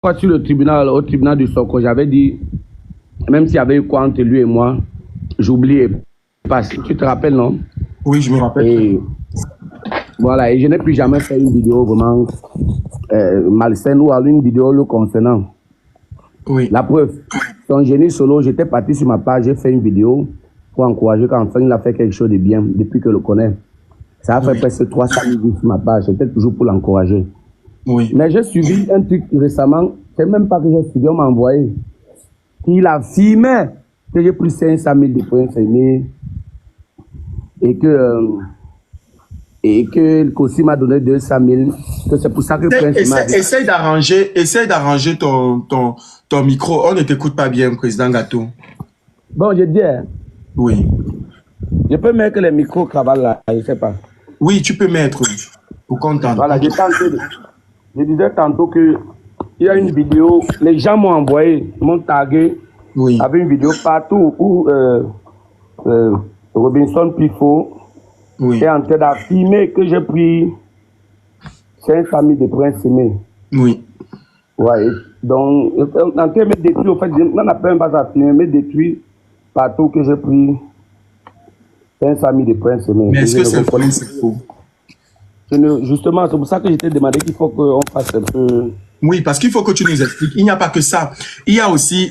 fois sur le tribunal, au tribunal du Soko, j'avais dit, même s'il y avait eu quoi entre lui et moi, j'oubliais pas. Tu te rappelles, non? Oui, je me rappelle. Et voilà, et je n'ai plus jamais fait une vidéo vraiment malsaine ou une vidéo le concernant. Oui. La preuve, son génie solo, j'étais parti sur ma page, j'ai fait une vidéo pour encourager qu'enfin il a fait quelque chose de bien depuis que je le connais. Ça a fait presque 300 000 vues sur ma page, c'était toujours pour l'encourager. Oui. Mais j'ai suivi un truc récemment, c'est même pas que j'ai suivi, on m'a envoyé. Il affirmait que j'ai pris 500 000 de points aimés et que Kossi m'a donné 200 000, que c'est pour ça que Prince m'a dit. Essaye d'arranger ton micro. On ne t'écoute pas bien, président Gâteau. Bon, je dis, oui. Je peux mettre les micros cravats là, je ne sais pas. Oui, tu peux mettre, pour qu'on t'entende. Voilà, je disais tantôt que il y a une vidéo, les gens m'ont envoyé, m'ont tagué, oui, avec une vidéo partout où Robinson Pifo est en train d'affirmer que j'ai pris 500 000 de Prince Aimé. Oui. Ouais, donc, en train de me détruire, en fait, on n'a pas affirmé, me détruire partout que j'ai pris 500 000 de Prince Aimé. Mais est-ce que c'est vrai, c'est faux? Justement, c'est pour ça que je t'ai demandé qu'il faut qu'on fasse un peu... Oui, parce qu'il faut que tu nous expliques. Il n'y a pas que ça. Il y a aussi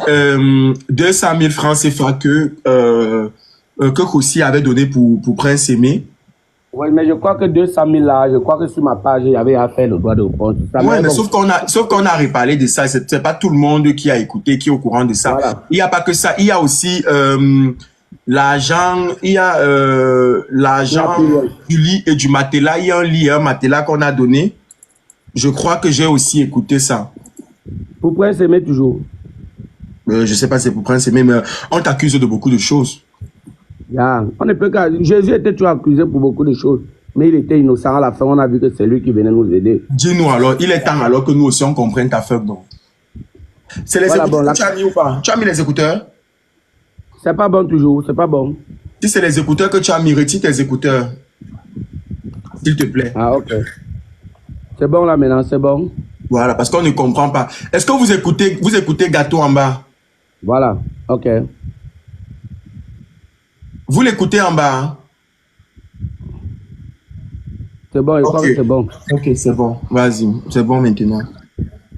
200 000 francs CFA que Kossi avait donné pour Prince Aimé. Oui, mais je crois que 200 000 là, je crois que sur ma page, il y avait à faire le droit de réponse. Oui, mais sauf qu'on a reparlé de ça. C'est pas tout le monde qui a écouté, qui est au courant de ça. Voilà. Il n'y a pas que ça. Il y a aussi l'argent, du lit et du matelas. Il y a un lit et un matelas qu'on a donné. Je crois que j'ai aussi écouté ça. Pour Prince Aimé toujours. Je ne sais pas si c'est pour Prince Aimé, mais on t'accuse de beaucoup de choses. Yeah. On ne peut qu'à... Jésus était toujours accusé pour beaucoup de choses, mais il était innocent. À la fin, on a vu que c'est lui qui venait nous aider. Dis-nous alors, il est temps alors que nous aussi on comprenne ta feuille. C'est les écouteurs que tu as mis ou pas? Tu as mis les écouteurs? C'est pas bon toujours, c'est pas bon. Si c'est les écouteurs que tu as mis, retire tes écouteurs. S'il te plaît. Ah, ok. C'est bon là maintenant, c'est bon. Voilà, parce qu'on ne comprend pas. Est-ce que vous écoutez Gâteau en bas? Voilà, ok. Vous l'écoutez en bas? Hein? C'est bon, je crois que c'est bon. Ok, c'est bon. Vas-y, c'est bon maintenant.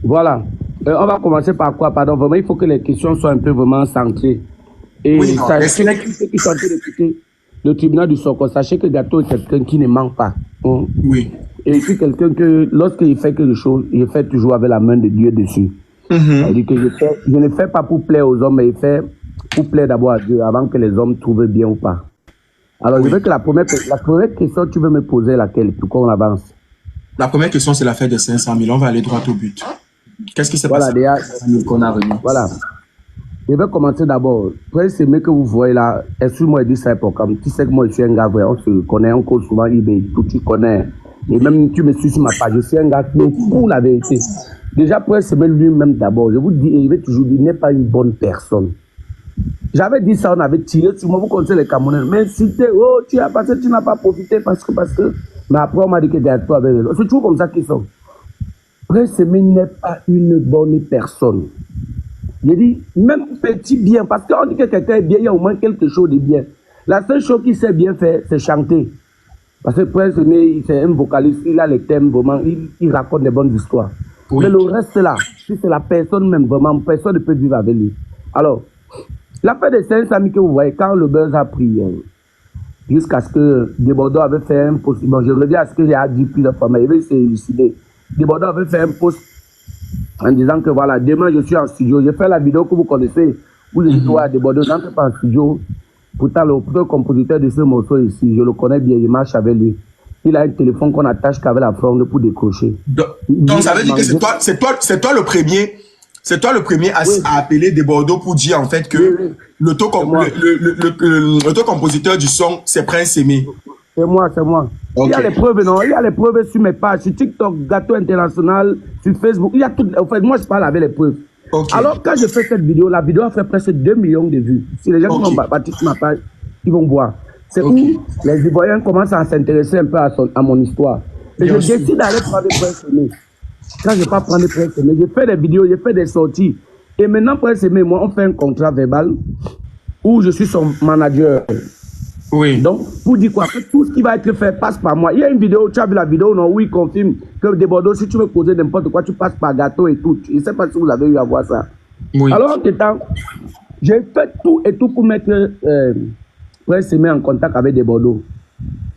Voilà. On va commencer par quoi? Pardon, vraiment, il faut que les questions soient un peu vraiment centrées. Et oui, non, sachez qui sont en train d'écouter le tribunal du Soko, sachez que Gâteau est quelqu'un qui ne ment pas. Hein? Oui. Et c'est quelqu'un que, lorsqu'il fait quelque chose, il fait toujours avec la main de Dieu dessus. C'est-à-dire que je ne fais pas pour plaire aux hommes, mais il fait pour plaire d'abord à Dieu, avant que les hommes trouvent bien ou pas. Alors, je veux que la première question, tu veux me poser laquelle, pour qu'on avance? La première question, c'est l'affaire de 500 000. On va aller droit au but. Qu'est-ce qui s'est passé? Voilà. Je vais commencer d'abord. Prince Aimé que vous voyez là, excuse-moi de dire ça pour comme tu sais que moi je suis un gars vrai, on se connaît, on cause souvent eBay, tout tu connais. Et même tu me suis sur ma page, je suis un gars qui est pour la vérité. Déjà Prince Aimé lui-même d'abord, je vous dis, et je vais toujours dire, il n'est pas une bonne personne. J'avais dit ça, on avait tiré sur moi, vous connaissez les Camerounais, mais c'était, oh, tu n'as pas profité parce que, mais après on m'a dit que Gâteau avait raison. C'est toujours comme ça qu'ils sont. Prince Aimé n'est pas une bonne personne. Je dis, même petit bien, parce qu'on dit que quelqu'un est bien, il y a au moins quelque chose de bien. La seule chose qu'il sait bien faire, c'est chanter. Parce que Prince Aimé, c'est un vocaliste, il a les thèmes, vraiment, il raconte des bonnes histoires. Oui. Mais le reste là, si c'est la personne même, vraiment, personne ne peut vivre avec lui. Alors, l'affaire des 500 000 que vous voyez, quand le buzz a pris, jusqu'à ce que Desbordeaux avait fait un post, bon, je reviens à ce que j'ai dit plusieurs fois, mais il veut s'élucider. Desbordeaux avait fait un post en disant que voilà, demain je suis en studio. J'ai fait la vidéo que vous connaissez, où je dis à Desbordeaux, n'entre pas en studio. Pourtant, le compositeur de ce morceau ici, je le connais bien, il marche avec lui. Il a un téléphone qu'on attache qu'avec la fronde pour décrocher. Donc ça veut dire que c'est toi le premier. C'est toi le premier à appeler Desbordeaux pour dire en fait que l'auto-compositeur du son, c'est Prince Aimé. C'est moi, c'est moi. Okay. Il y a les preuves, non? Il y a les preuves sur mes pages, sur TikTok, Gâteau International, sur Facebook. Il y a tout. En fait, moi, je parle avec les preuves. Okay. Alors, quand je fais cette vidéo, la vidéo a fait presque 2 millions de vues. Si les gens qui vont bâtir sur ma page, ils vont voir. C'est où les Ivoiriens commencent à s'intéresser un peu à mon histoire. Et je décide d'aller prendre Prince Aimé. Quand je pas prendre Prince Aimé, je fais des vidéos, je fais des sorties. Et maintenant, Prince Aimé, moi, on fait un contrat verbal où je suis son manager. Oui. Donc, pour dire quoi, que tout ce qui va être fait passe par moi. Il y a une vidéo, tu as vu la vidéo, non, où il confirme que des Bordeaux, si tu veux poser n'importe quoi, tu passes par gâteau et tout. Je ne sais pas si vous avez eu à voir ça. Oui. Alors, en tout temps, j'ai fait tout et tout pour mettre Prince Aimé en contact avec des Bordeaux.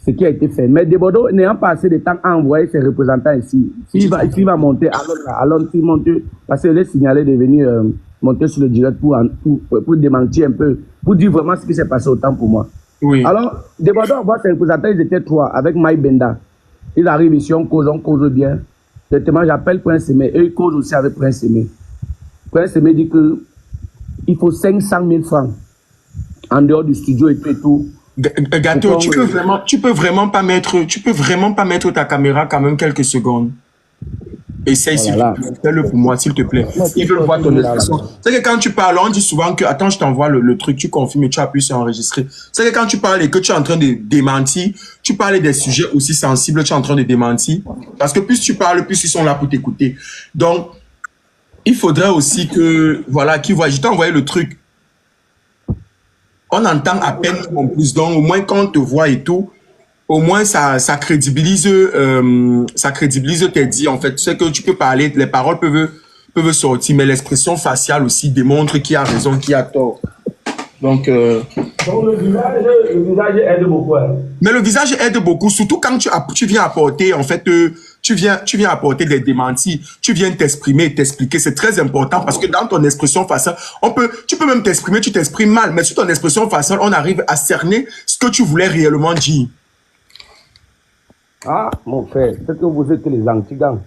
Ce qui a été fait. Mais des Bordeaux, n'ayant pas assez de temps à envoyer ses représentants ici, s'il va monter, alors s'il monte, parce qu'il est signalé de venir monter sur le direct pour démentir un peu, pour dire vraiment ce qui s'est passé autant pour moi. Oui. Alors, des Bordeaux, envoie ses représentants, ils étaient 3 avec Mike Benda. Ils arrivent ici, on cause bien. Directement, j'appelle Prince Aimé, et ils causent aussi avec Prince Aimé. Prince Aimé dit qu'il faut 500 000 francs en dehors du studio et tout. Gâteau, tu peux vraiment pas mettre ta caméra quand même quelques secondes. Essaye, s'il te plaît. Fais-le pour moi, s'il te plaît. Ils veulent voir ton expression. C'est que quand tu parles, on dit souvent que, attends, je t'envoie le truc, tu confirmes et tu appuies sur enregistrer. C'est que quand tu parles et que tu es en train de démentir, tu parles des sujets aussi sensibles, tu es en train de démentir. Parce que plus tu parles, plus ils sont là pour t'écouter. Donc, il faudrait aussi que, voilà, qu'ils voient. Je t'ai envoyé le truc. On entend à peine en plus. Donc, au moins, quand on te voit et tout, au moins, ça crédibilise tes dits, en fait. Tu sais que tu peux parler, les paroles peuvent sortir, mais l'expression faciale aussi démontre qui a raison, qui a tort. Donc le visage aide beaucoup. Hein. Mais le visage aide beaucoup, surtout quand tu viens apporter, en fait, tu viens apporter des démentis, tu viens t'exprimer, t'expliquer. C'est très important parce que dans ton expression faciale, tu peux même t'exprimer, tu t'exprimes mal, mais sur ton expression faciale, on arrive à cerner ce que tu voulais réellement dire. Ah, mon frère, c'est que vous êtes les anti-gangs.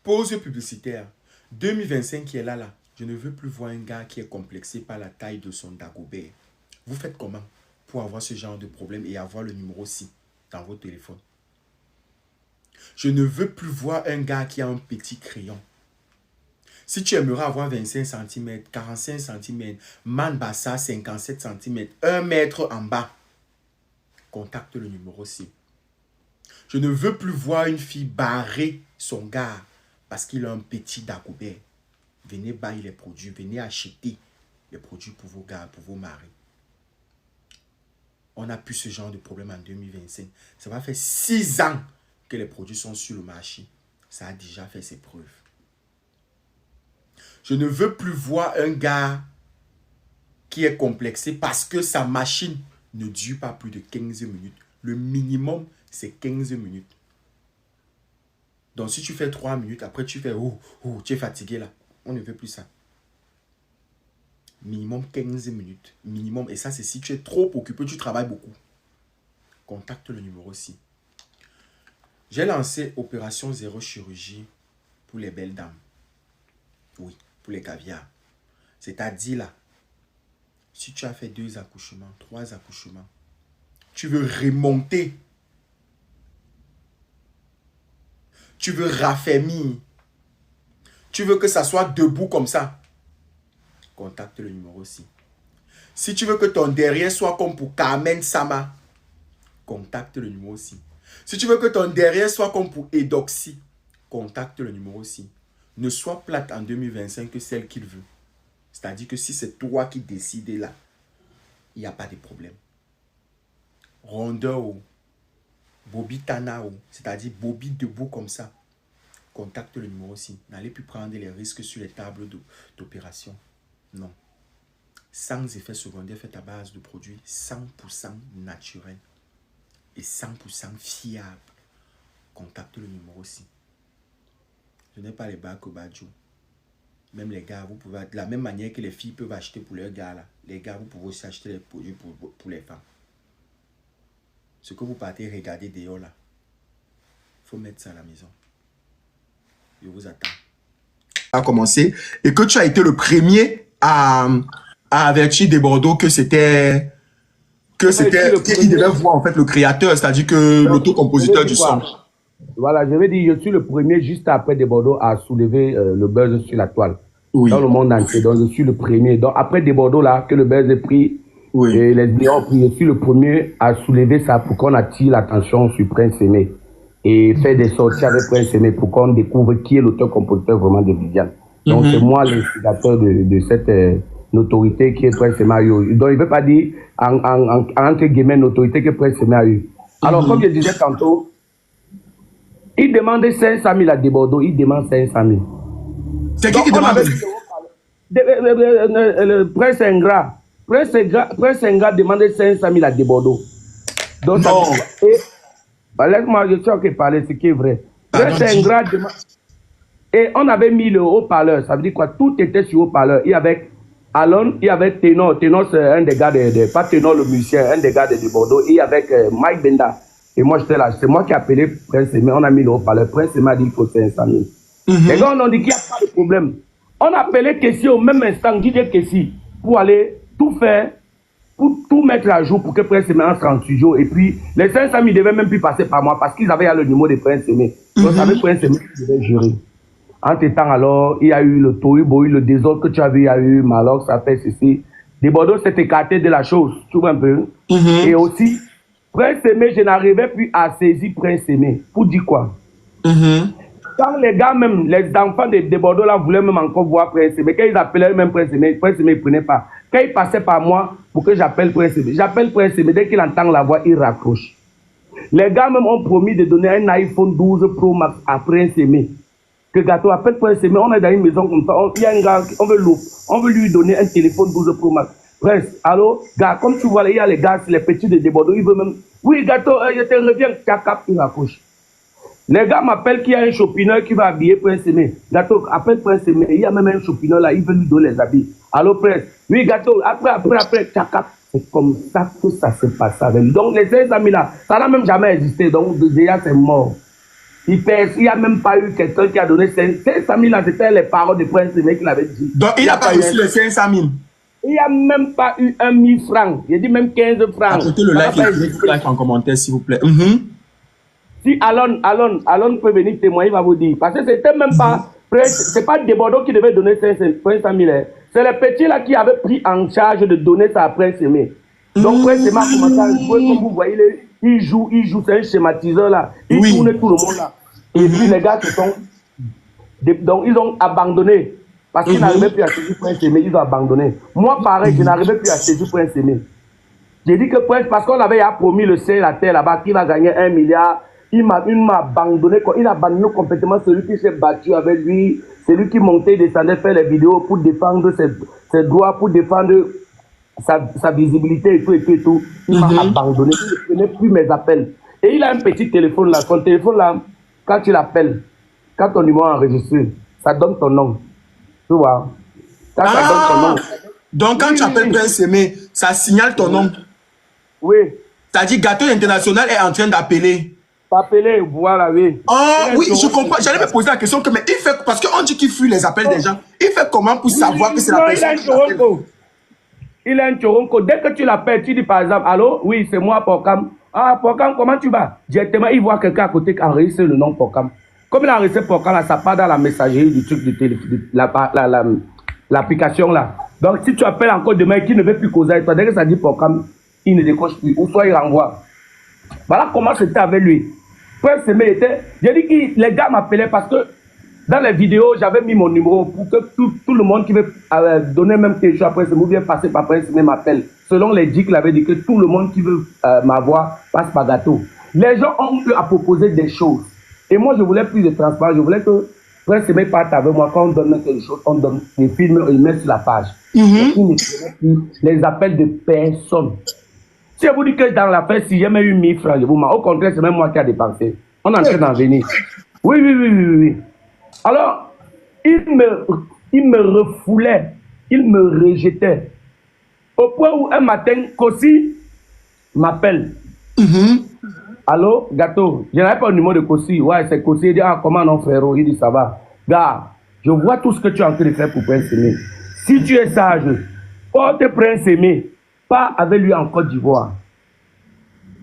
Pause publicitaire. 2025 qui est là. Je ne veux plus voir un gars qui est complexé par la taille de son Dagobert. Vous faites comment pour avoir ce genre de problème et avoir le numéro 6 dans votre téléphone? Je ne veux plus voir un gars qui a un petit crayon. Si tu aimerais avoir 25 cm, 45 cm, man bassa 57 cm, 1 mètre en bas, contacte le numéro 6. Je ne veux plus voir une fille barrer son gars parce qu'il a un petit Dagobert. Venez bailler les produits, venez acheter les produits pour vos gars, pour vos maris. On n'a plus ce genre de problème en 2025. Ça va faire 6 ans que les produits sont sur le marché. Ça a déjà fait ses preuves. Je ne veux plus voir un gars qui est complexé parce que sa machine ne dure pas plus de 15 minutes. Le minimum, c'est 15 minutes. Donc, si tu fais 3 minutes, après tu fais tu es fatigué là. On ne veut plus ça. Minimum 15 minutes. Minimum. Et ça, c'est si tu es trop occupé, tu travailles beaucoup. Contacte le numéro 6. J'ai lancé Opération Zéro Chirurgie pour les belles dames. Oui, pour les caviars. C'est-à-dire là, si tu as fait 2 accouchements, 3 accouchements, tu veux remonter. Tu veux raffermir. Tu veux que ça soit debout comme ça. Contacte le numéro 6. Si tu veux que ton derrière soit comme pour Carmen Sama, contacte le numéro 6. Si tu veux que ton derrière soit comme pour Edoxy, contacte le numéro 6. Ne sois plate en 2025 que celle qu'il veut. C'est-à-dire que si c'est toi qui décides là, il n'y a pas de problème. Rondeur, Bobby Tana, c'est-à-dire Bobby debout comme ça. Contacte le numéro 6. N'allez plus prendre les risques sur les tables d'opération. Non. Sans effet secondaire fait à base de produits 100% naturels et 100% fiables. Contacte le numéro 6. Je n'ai pas les bacs au badjo. Même les gars, vous pouvez, de la même manière que les filles peuvent acheter pour leurs gars là, les gars, vous pouvez aussi acheter les produits pour les femmes. Ce que vous partez regarder dehors là, il faut mettre ça à la maison. Je vous attends. A commencé et que tu as été le premier à avertir des Bordeaux que c'était qu'il devait voir en fait le créateur, c'est-à-dire que l'autocompositeur du son. Voilà, je vais dire, je suis le premier juste après des Bordeaux à soulever le buzz sur la toile. Oui. Dans le monde entier. Donc je suis le premier. Donc après des Bordeaux là, que le buzz est pris, oui. Et les clients ont pris, je suis le premier à soulever ça pour qu'on attire l'attention sur Prince Aimé. et faire des sorties avec Prince Aimé pour qu'on découvre qui est l'auteur-compositeur vraiment de Viviane. Donc c'est moi l'instigateur de cette notoriété qui est Prince Aimé a eu. Donc il ne veut pas dire entre guillemets notoriété que Prince Aimé a eu. Alors comme je disais tantôt, il demande 500 000 à Desbordeaux, il demande 500 000. C'est qui demande? Le Prince Ingrat. Prince Ingrat demande 500 000 à Desbordeaux. Donc, laisse-moi, je suis en train de parler, ce qui est vrai. Prince Ingrat demande. Et on avait mis le haut-parleur, ça veut dire quoi? Tout était sur haut-parleur. Il y avait Alon, il y avait Ténor. Ténor, c'est un des gars pas Ténor le musicien, un des gars de Bordeaux. Et avec Mike Benda. Et moi, j'étais là. C'est moi qui ai appelé Prince Aimé. On a mis le haut-parleur. Prince Aimé a dit qu'il faut 500 000. Les gars, on a dit qu'il n'y a pas de problème. On a appelé Kessie au même instant, DJ Kessie, pour aller tout faire, pour tout mettre à jour pour que Prince Aimé entre en studio. Et puis, les 500 000 ne devaient même plus passer par moi parce qu'ils avaient le numéro de Prince Aimé. Donc, avec Prince Aimé, ils devaient gérer. Entre temps, alors, il y a eu le Tohubohu, le désordre que tu as vu, il y a eu Malox, ça fait ceci. Desbordeaux s'est écarté de la chose, tu vois un peu. Et aussi, Prince Aimé, je n'arrivais plus à saisir Prince Aimé. Pour dire quoi? Quand les gars, même les enfants de Bordeaux là voulaient même encore voir Prince Aimé, quand ils appelaient même Prince Aimé ne prenait pas. Quand il passait par moi pour que j'appelle Prince Aimé, j'appelle Prince Aimé, dès qu'il entend la voix, il raccroche. Les gars même ont promis de donner un iPhone 12 Pro Max à Prince Aimé. Que Gâteau appelle Prince Aimé, on est dans une maison comme ça, il y a un gars, on veut lui donner un téléphone 12 Pro Max. Prince, allô, gars, comme tu vois, il y a les gars, les petits de Bordeaux, ils veulent même, oui Gâteau, je te reviens, cap, il raccroche. Les gars m'appellent qu'il y a un chopineur qui va habiller Prince Aimé. Gâteau, appelle Prince Aimé. Il y a même un chopineur là, il veut lui donner les habits. Allô, Prince. Oui, Gâteau, après, tchakap. C'est comme ça que ça se passe avec lui. Donc, les 500 000 là, ça n'a même jamais existé. Donc, déjà, c'est mort. Il n'y a même pas eu quelqu'un qui a donné 500 000 là, c'était les paroles de Prince Aimé qu'il avait dit. Donc, il n'a pas reçu les 500 000. Il n'y a même pas eu 1 000 francs. Il a dit même 15 francs. Ajoutez le like en commentaire, s'il vous plaît. Si Alon peut venir témoigner, il va vous dire. Parce que c'était même pas, c'est pas Desbordeaux qui devait donner 500 000. C'est les petits là qui avaient pris en charge de donner ça à Prince Aimé. Donc Prince Aimé a commencé à jouer, comme vous voyez, il joue, c'est un schématiseur là. Il tourne tout le monde là. Et puis les gars se sont, donc ils ont abandonné. Parce qu'ils n'arrivaient plus à saisir Prince Aimé, ils ont abandonné. Moi pareil, je n'arrivais plus à saisir Prince Aimé. J'ai dit que Prince, parce qu'on avait promis le ciel, la terre là-bas, qui va gagner 1 milliard. Il m'a abandonné, il a abandonné complètement celui qui s'est battu avec lui, celui qui montait et descendait faire les vidéos pour défendre ses droits, pour défendre sa visibilité et tout. Il m'a abandonné, il ne prenait plus mes appels. Et il a un petit téléphone là, son téléphone là, quand tu l'appelles, quand ton numéro est enregistré, ça donne ton nom. Tu vois? Quand ça donne ton nom. Donc quand tu appelles Prince Aimé, ça signale ton nom. Oui. Ça dit Gâteau International est en train d'appeler. Appeler, voilà, oui. Oh, oui, je comprends. J'allais me poser la question, mais il fait, parce qu'on dit qu'il fuit les appels des gens. Il fait comment pour savoir que c'est la personne qui l'appelle? Il a un choronco. Dès que tu l'appelles, tu dis par exemple, allô, oui, c'est moi, Porcam. Ah, Porcam, comment tu vas? Directement, il voit quelqu'un à côté qui enregistre le nom Porcam. Comme il a enregistré Porcam, là, ça part dans la messagerie du truc de téléphone, l'application là. Donc, si tu appelles encore demain, qui ne veut plus causer avec toi, dès que ça dit Porcam, il ne décroche plus. Ou soit il renvoie. Voilà comment c'était avec lui. Prince Aimé était. J'ai dit que les gars m'appelaient parce que dans les vidéos, j'avais mis mon numéro pour que tout le monde qui veut donner même quelque chose à Prince Aimé ou bien passer par Prince Aimé m'appelle. Selon les dits qu'il avait dit que tout le monde qui veut m'avoir passe par Gâteau. Les gens ont eu à proposer des choses. Et moi, je voulais plus de transparence. Je voulais que Prince Aimé parte avec moi. Quand on donne quelque chose, on donne les films, il met sur la page. Il ne prenait plus les appels de personne. Si je vous dis que dans l'affaire, si j'ai même eu 1000 francs, au contraire, c'est même moi qui ai dépensé. On est en train d'en venir. Oui. Alors, il me refoulait, il me rejetait. Au point où un matin, Kossi m'appelle. Allô, Gâteau, je n'avais pas le numéro de Kossi. Ouais, c'est Kossi. Il dit, ah, comment non, frérot? Il dit, ça va. Gars, je vois tout ce que tu es en train de faire pour Prince Aimé. Si tu es sage, porte Prince Aimé. Pas avec lui en Côte d'Ivoire.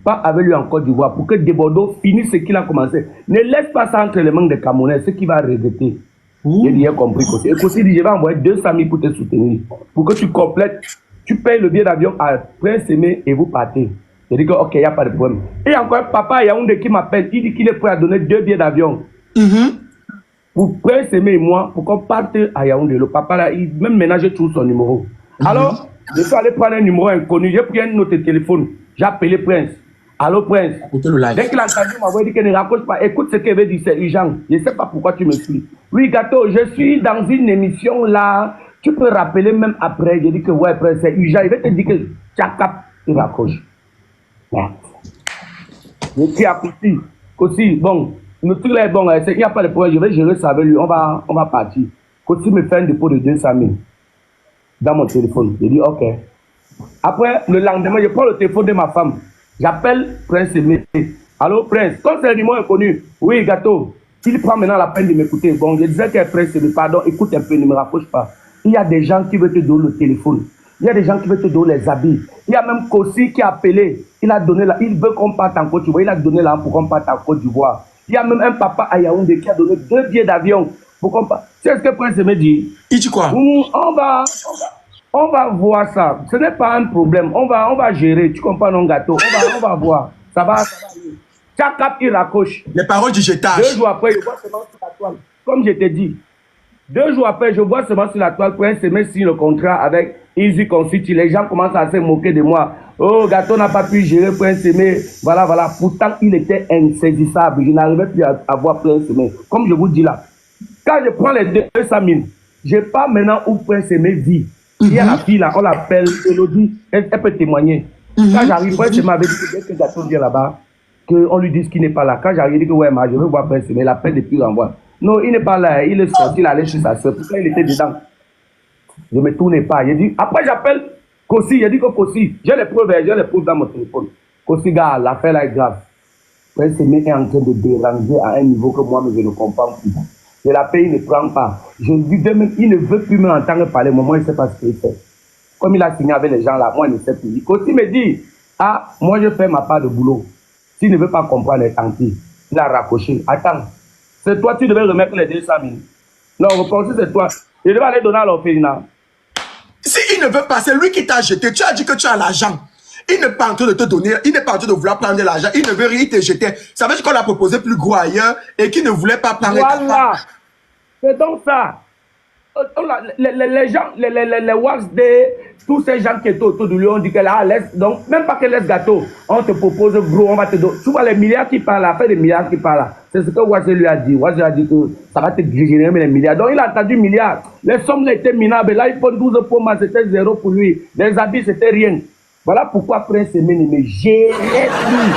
Pas avec lui en Côte d'Ivoire. Pour que Desbordeaux finisse ce qu'il a commencé. Ne laisse pas ça entre les mains des Camerounais, ce qui va regretter. J'ai bien compris. Et Kossi dit, je vais envoyer 200 000 pour te soutenir. Pour que tu complètes, tu payes le billet d'avion à Prince Aimé et vous partez. J'ai dit que, ok, il n'y a pas de problème. Et encore, papa Yaoundé qui m'appelle, il dit qu'il est prêt à donner 2 billets d'avion. Pour Prince Aimé et moi, pour qu'on parte à Yaoundé. Le papa, là, même maintenant, j'ai toujours son numéro. Alors, je suis allé prendre un numéro inconnu. J'ai pris un autre téléphone. J'ai appelé Prince. Allô, Prince. Dès qu'il a entendu, il m'a dit qu'il ne raccroche pas. Écoute ce qu'il veut dire, c'est urgent. Je ne sais pas pourquoi tu me suis. Oui, Gâteau, je suis dans une émission là. Tu peux rappeler même après. J'ai dit que ouais, Prince, c'est urgent. Il va te dire que tchakap, il raccroche. Ouais. Je suis à Kossi. Bon, le truc là est bon. Il n'y a pas de problème. Je vais gérer ça avec lui. On va partir. Kossi me fait un dépôt de 200 000 dans mon téléphone. Je dis ok. Après, le lendemain, je prends le téléphone de ma femme. J'appelle Prince Aimé. Allô, Prince. Comme c'est le numéro inconnu. Oui, Gâteau. Il prend maintenant la peine de m'écouter. Bon, je disais que Prince Aimé, pardon, écoute un peu, ne me rapproche pas. Il y a des gens qui veulent te donner le téléphone. Il y a des gens qui veulent te donner les habits. Il y a même Kossi qui a appelé. Il a donné il veut qu'on parte en Côte d'Ivoire. Il a donné là pour qu'on parte en Côte d'Ivoire. Il y a même un papa à Yaoundé qui a donné 2 billets d'avion pour qu'on parte. C'est ce que Prince Aimé dit. Il dit quoi? On va voir ça. Ce n'est pas un problème. On va gérer. Tu comprends, non, Gâteau? On va voir. Ça va. Chaque cap, il raccroche. Les paroles du jetage. 2 jours après, je vois seulement sur la toile. Comme je t'ai dit. 2 jours après, je vois seulement sur la toile Prince Aimé signe le contrat avec Easy Consult. Les gens commencent à se moquer de moi. Oh, Gâteau n'a pas pu gérer Prince Aimé. Voilà. Pourtant, il était insaisissable. Je n'arrivais plus à voir Prince Aimé. Comme je vous dis là. Quand je prends les 200 000, je pars maintenant où Prince Aimé vit. Il y a la fille là, on l'appelle Elodie, elle peut témoigner. Quand j'arrive, Prince Aimé m'avait dit que dès que Gâteau vient là-bas, qu'on lui dise qu'il n'est pas là. Quand j'arrive, il dit que ouais, je veux voir Prince Aimé, il appelle depuis l'envoi. Non, il n'est pas là, il est sorti, il allait chez sa soeur. Pourquoi il était dedans? Je ne me tournais pas. Après, j'appelle Kossi, j'ai dit que Kossi, j'ai les preuves dans mon téléphone. Kossi, gars, l'affaire là est grave. Prince Aimé est en train de déranger à un niveau que moi, je ne comprends plus. Je l'appelle, il ne prend pas. Je lui dis même, il ne veut plus m'entendre parler. Moi, il ne sait pas ce qu'il fait. Comme il a signé avec les gens là, moi, il ne sait plus. Kossi me dit, moi, je fais ma part de boulot. S'il ne veut pas comprendre, tant pis. Il a raccroché. Attends, c'est toi, tu devais remettre les 200 000. Non, repenser, c'est toi. Je devais aller donner à l'orphelinat. Si il ne veut pas, c'est lui qui t'a jeté. Tu as dit que tu as l'argent. Il n'est pas en train de te donner, il n'est pas en train de vouloir prendre de l'argent, il ne veut rien te jeter. Ça veut dire qu'on l'a proposé plus gros ailleurs et qu'il ne voulait pas prendre. Voilà. C'est donc ça. Les gens, les wax tous ces gens qui étaient autour de lui, on dit que là, laisse, donc, même pas que laisse Gâteau, on te propose gros, on va te donner. Tu vois les milliards qui parlent là, fait des milliards qui parlent là. C'est ce que Wax lui a dit. Wax lui a dit que ça va te dégénérer les milliards. Donc il a entendu milliards. Les sommes étaient minables. L'iPhone 12 Pro Max, c'était 0 pour lui. Les habits, c'était rien. Voilà pourquoi Prince Aimé ne me gérait plus.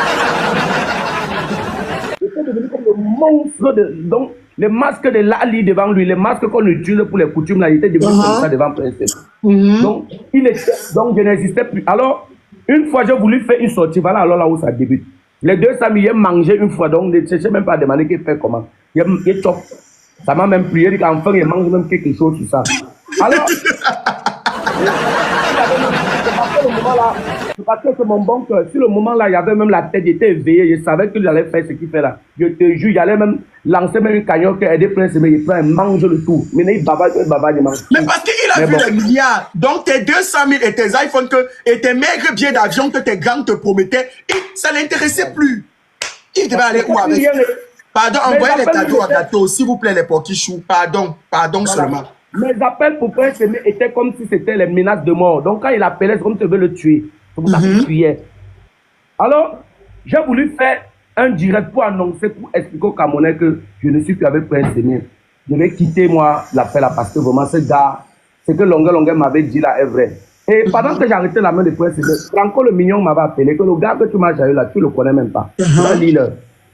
J'étais devenu comme le monstre de. Donc, les masques de Lali devant lui, les masques qu'on utilise pour les coutumes, là, il était devenu comme ça devant Prince Aimé. Donc, donc, je n'existais plus. Alors, une fois, j'ai voulu faire une sortie. Voilà alors là où ça débute. Les 200 000, j'ai mangé une fois, donc je ne cherchais même pas à demander qu'il fait comment. Il chope. Ça m'a même plu. Il dit qu'enfin, il mange même quelque chose sur ça. Alors, parce que c'est mon bon cœur. Si le moment là, il y avait même la tête, j'étais éveillé, je savais qu'il allait faire ce qu'il fait là. Je te jure, j'allais même lancer même une cagnotte qui aidait Prince Aimé, il prend et mange le tout. Mais il bavage, il mange. Mais parce qu'il a vu les milliards. Donc tes 200 000 et tes iPhones et tes maigres billets d'avion que tes grands te promettaient, ça l'intéressait plus. Il devait aller où avec? Pardon, envoyez les cadeaux à Gâteau, s'il vous plaît, les potichous. Pardon seulement. Mes appels pour Prince Aimé étaient comme si c'était les menaces de mort. Donc quand il appelait, c'est comme si tu veux le tuer. C'est pour ça qu'il fuyait. Alors, j'ai voulu faire un direct pour annoncer, pour expliquer aux Camerounais que je ne suis plus avec Prince Aimé. Je vais quitter moi l'appel là parce que vraiment ce gars, ce que Longueur m'avait dit là est vrai. Et pendant que j'arrêtais la main de Prince Aimé, Franco le mignon m'avait appelé que le gars que tu m'as jailli là, tu le connais même pas.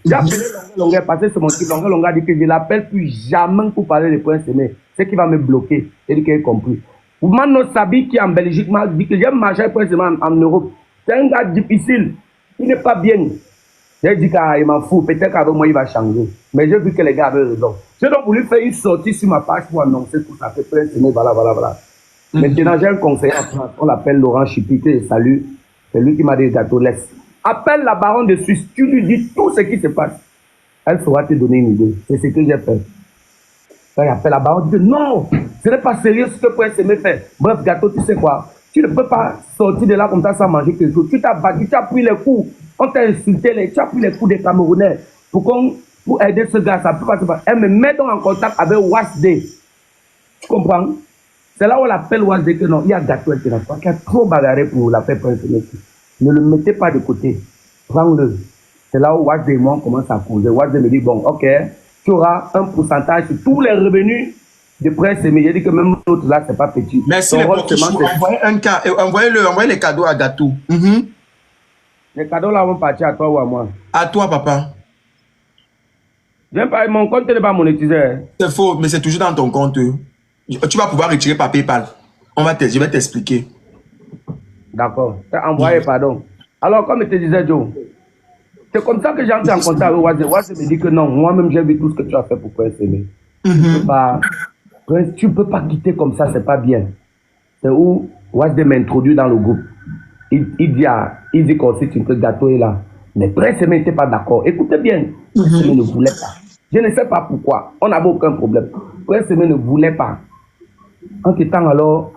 J'ai appelé Longueur parce que c'est mon type. Longueur a dit que je ne l'appelle plus jamais pour parler de Prince Aimé. C'est qui va me bloquer. C'est lui qui a compris. Mano Sabi qui est en Belgique m'a dit que j'aime marcher Prince Aimé en Europe. C'est un gars difficile. Il n'est pas bien. J'ai dit qu'il m'en fout. Peut-être qu'avec moi il va changer. Mais j'ai vu que les gars avaient raison. J'ai donc voulu faire une sortie sur ma page pour annoncer tout ça. Que Prince Aimé, voilà. Maintenant j'ai un conseiller en France. On l'appelle Laurent Chipi. Que je salue. C'est lui qui m'a dit Gâteau, laisse. Appelle la baronne de Suisse, tu lui dis tout ce qui se passe. Elle saura te donner une idée. C'est ce que j'ai fait. Quand il appelle la baronne, il dit non, ce n'est pas sérieux ce que Prince Aimé fait. Bref, Gâteau, tu sais quoi? Tu ne peux pas sortir de là comme ça sans manger quelque chose. Tu t'as battu, tu as pris les coups. On t'a insulté, tu as pris les coups des Camerounais. Pour aider ce gars, ça peut pas. Elle me met donc en contact avec Wasday. Tu comprends? C'est là où on l'appelle Wasday que non, il y a Gâteau International qui a trop bagarré pour la faire Prince Aimé. Ne le mettez pas de côté. Prends-le. C'est là où Wasday et moi on commence à causer. Wasday me dit, bon, ok, tu auras un pourcentage sur tous les revenus de Prince Aimé. J'ai dit que même l'autre là, c'est pas petit. Merci les potes. Envoyez les cadeaux à Gâteau. Les cadeaux là vont partir à toi ou à moi? À toi, papa. Mon compte n'est pas monétisé. C'est faux, mais c'est toujours dans ton compte. Tu vas pouvoir retirer par PayPal. Je vais t'expliquer. D'accord. Envoyé, pardon. Alors, comme je te disais, Joe, c'est comme ça que j'ai entré en contact avec Wasday. Wasday me dit que non, moi-même, j'ai vu tout ce que tu as fait pour Prince Aimé. Tu ne peux pas quitter comme ça, c'est pas bien. C'est où Wasday m'introduit dans le groupe. Il dit qu'on sait que Gâteau est là. Mais Prince Aimé n'était pas d'accord. Écoutez bien, Prince Aimé ne voulait pas. Je ne sais pas pourquoi. On n'avait aucun problème. Prince Aimé ne voulait pas. En ce temps, alors,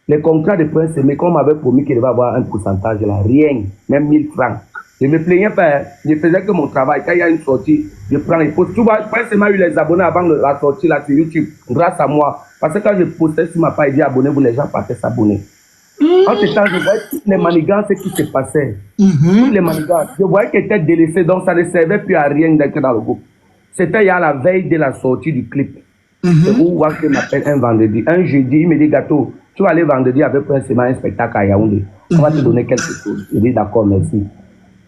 les contrats de Prince Aimé, comme on m'avait promis qu'il devait avoir un pourcentage, là, rien, même 1000 francs. Je ne me plaignais pas. Je faisais que mon travail. Quand il y a une sortie, je prends les posts. Tu vois, Prince Aimé a eu les abonnés avant la sortie là, sur YouTube, grâce à moi. Parce que quand je postais sur ma page, il dit abonnez-vous, les gens partaient s'abonner. En ce temps, je voyais toutes les manigances qui se passaient. Toutes les manigances. Je voyais qu'elles étaient délaissées, donc ça ne servait plus à rien d'être dans le groupe. C'était il y a la veille de la sortie du clip. C'est où Wasday m'appelle un vendredi. Un jeudi, il me dit Gâteau, tu vas aller vendredi avec Prince Aimé un spectacle à Yaoundé. On va te donner quelque chose. Je dis d'accord, merci.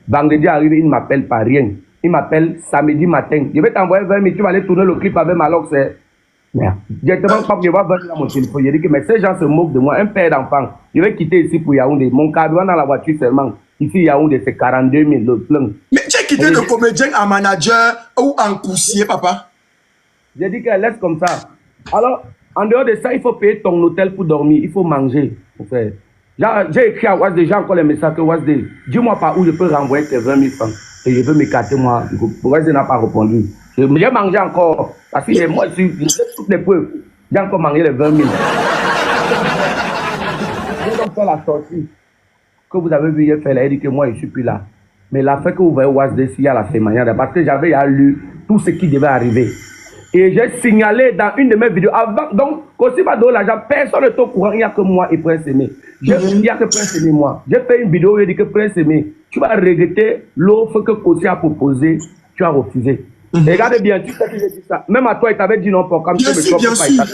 Vendredi arrive, il ne m'appelle pas rien. Il m'appelle samedi matin. Je vais t'envoyer 20 000, tu vas aller tourner le clip avec Malox. Merde. Directement, je vais venir à mon téléphone. Je dis que mais ces gens se moquent de moi, un père d'enfant. Je vais quitter ici pour Yaoundé. Mon carburant dans la voiture seulement. Ici, Yaoundé, c'est 42 000 le plein. Mais tu as quitté le comédien en manager ou en coursier, papa? J'ai dit qu'elle laisse comme ça. Alors, en dehors de ça, il faut payer ton hôtel pour dormir. Il faut manger. J'ai écrit à Wasday, j'ai encore les messages que Wasday, dis-moi par où je peux renvoyer tes 20 000 francs. Et je veux m'écarter, moi. Wasday n'a pas répondu. J'ai mangé encore. Parce que moi, j'ai toutes les preuves. J'ai encore mangé les 20 000. J'ai donc fait la sortie que vous avez vu hier faire. Elle a dit que moi, je ne suis plus là. Mais la fait que vous voyez Wasday, s'il y a la fémanière, parce que j'avais lu tout ce qui devait arriver. Et j'ai signalé dans une de mes vidéos avant. Donc, Kossi va donner l'argent. Personne n'est au courant. Il n'y a que moi et Prince Aimé. Il n'y a que Prince Aimé, moi. J'ai fait une vidéo où il dit que Prince Aimé, tu vas regretter l'offre que Kossi a proposée. Tu as refusé. Et regardez bien, tu sais que j'ai dit ça. Même à toi, il t'avait dit non pour comme ça.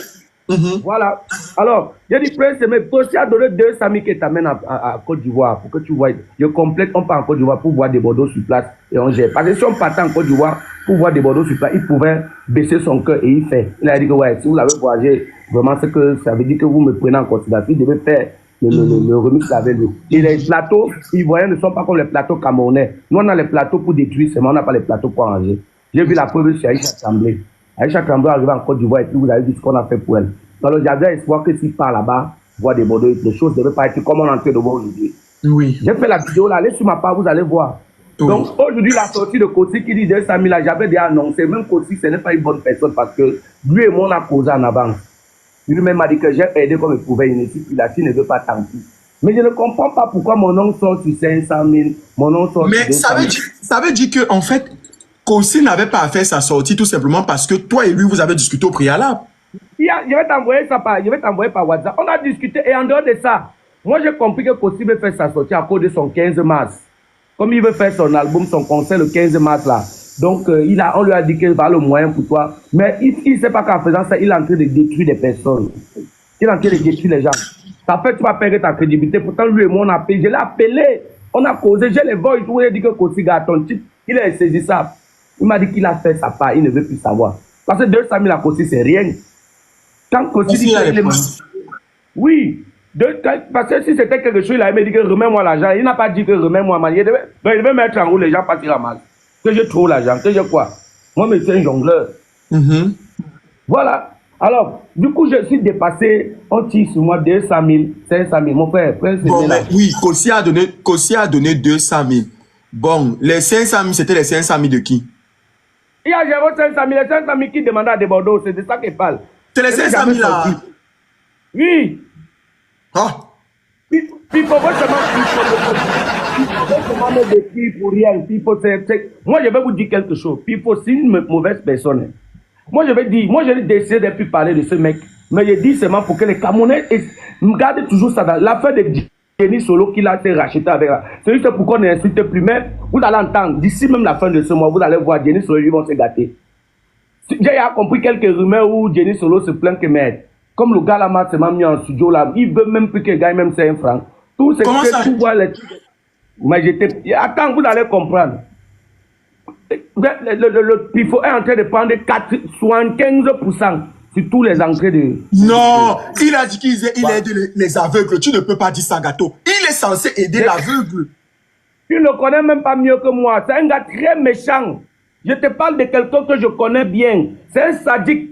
Voilà. Alors, j'ai dit Prince Aimé, Kossi a donné 200 000 qui t'amènent à Côte d'Ivoire pour que tu vois. Je complète, on part en Côte d'Ivoire pour voir des Bordeaux sur place et on gère. Parce que si on partait en Côte d'Ivoire pour voir des Bordeaux sur place, il pouvait baisser son cœur et il fait. Il a dit que ouais, si vous l'avez voyagé, vraiment, c'est que ça veut dire que vous me prenez en considération. Il devait faire le remix avec lui. Et les plateaux ivoiriens ne sont pas comme les plateaux camerounais. Nous, on a les plateaux pour détruire, seulement on n'a pas les plateaux pour arranger. J'ai vu la preuve sur Aïcha Tremblay. Aïcha Tremblay arrive en Côte d'Ivoire et puis vous avez vu ce qu'on a fait pour elle. Alors j'avais espoir que s'il part là-bas, voir des Bordeaux, les choses ne devaient pas être comme on est en train de voir aujourd'hui. Oui. J'ai fait la vidéo là, allez sur ma page, vous allez voir. Oui. Donc aujourd'hui, la sortie de Kossi qui dit 200 000 là, j'avais déjà annoncé, même Kossi, ce n'est pas une bonne personne parce que lui et moi on a causé en avance. Lui-même m'a dit que j'ai aidé comme il pouvait, il ne veut pas tant pis. Mais je ne comprends pas pourquoi mon nom sort sur 500 000, mon nom sort sur 200 000. Mais ça veut dire que en fait, Kossi n'avait pas à faire sa sortie tout simplement parce que toi et lui, vous avez discuté au préalable. Je vais t'envoyer par WhatsApp. On a discuté et en dehors de ça, moi j'ai compris que Kossi veut faire sa sortie à cause de son 15 mars. Comme il veut faire son album, son concert le 15 mars là. Donc on lui a dit qu'il va le moyen pour toi. Mais il ne sait pas qu'en faisant ça, il est en train de détruire des personnes. Il est en train de détruire les gens. Ça fait que tu vas perdre ta crédibilité. Pourtant lui et moi on a appelé. Je l'ai appelé. On a causé. J'ai les voix. Il a dit que Kossi garde ton titre. Il a saisi ça. Il m'a dit qu'il a fait sa part. Il ne veut plus savoir. Parce que 200 000 à Kossi, c'est rien. Quand Kossi dit qu'il est... Oui. Parce que si c'était quelque chose, il avait dit que remets-moi l'argent. Il n'a pas dit que remets-moi l'argent. Il devait mettre en haut les gens partir à mal. Que j'ai trop l'argent. Que j'ai quoi? Moi, je suis un jongleur. Voilà. Alors, du coup, je suis dépassé. On tire sur moi 200 000, 500 000. Mon frère, bon, oui, Kossi a donné 200 000. Bon, les 500 000, c'était les 500 000 de qui? Il y a 500 000, les 500 000 qui demandaient à des Bordeaux. C'est de ça qu'il parle. C'est les 500 000 là? Oui. Ah. Puis il faut seulement me décrire pour rien. Puis moi, je vais vous dire quelque chose. Puis il faut c'est une mauvaise personne. Moi, je vais dire, moi, j'ai décidé de plus parler de ce mec. Mais je dis seulement pour que les Camerounais gardent toujours ça dans l'affaire de Jenny Solo qu'il a été racheté avec là. C'est juste pour qu'on n'insulte plus. Mais vous allez entendre, d'ici même la fin de ce mois, vous allez voir Jenny Solo, ils vont se gâter. J'ai compris quelques rumeurs où Jenny Solo se plaint que merde. Comme le gars là m'a mis en studio là, il veut même plus qu'il gagne même 5 francs. Tout ce que tu vois les trucs. Mais j'étais. Attends, vous allez comprendre. Le PIFO est en train de prendre 75% sur tous les entrées de. Non, il a dit qu'il aide les aveugles. Tu ne peux pas dire ça, gâteau. Il est censé aider l'aveugle. Tu ne connais même pas mieux que moi. C'est un gars très méchant. Je te parle de quelqu'un que je connais bien. C'est un sadique.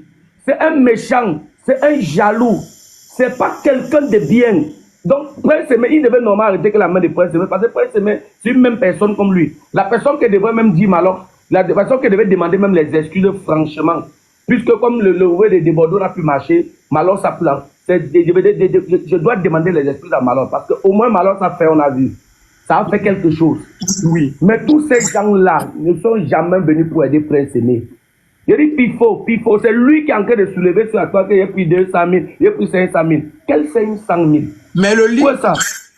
C'est un méchant. C'est un jaloux. C'est pas quelqu'un de bien. Donc, Prince Aimé, il devait normalement arrêter que la main de Prince Aimé, parce que Prince Aimé, c'est une même personne comme lui. La personne qui devrait même dire alors, la personne qui devait demander même les excuses, franchement. Puisque comme le roi de Bordeaux n'a pu marcher, Malon ça plan. Je dois demander les excuses à Malon, parce qu'au moins Malon ça fait, on a vu. Ça a fait quelque chose. Oui. Mais tous ces gens-là ne sont jamais venus pour aider Prince Aimé. Je dis Pifo, c'est lui qui est en train de soulever sur la toile qu'il a pris 200 000, il a pris 500 000. Quel 500 000? Mais le lit, ça?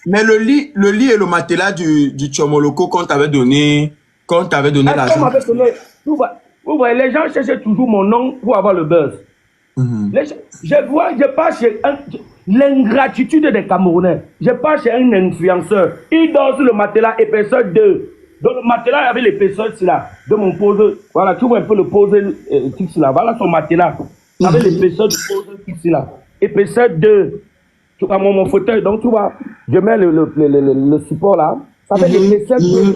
Mais le lit et le matelas du Tchomoloko qu'on t'avait donné, l'argent. Vous voyez, les gens cherchent toujours mon nom pour avoir le buzz. Je passe chez l'ingratitude des Camerounais. Je passe chez un influenceur. Il dort sur le matelas épaisseur 2. Donc le matelas avait l'épaisseur là, de mon pose. Voilà, tu vois un peu le pose fixe là. Voilà son matelas. Avec l'épaisseur du pose fixe là. Épaisseur 2. Tu vois mon fauteuil. Donc tu vois, je mets le support là. Ça fait l'épaisseur 2.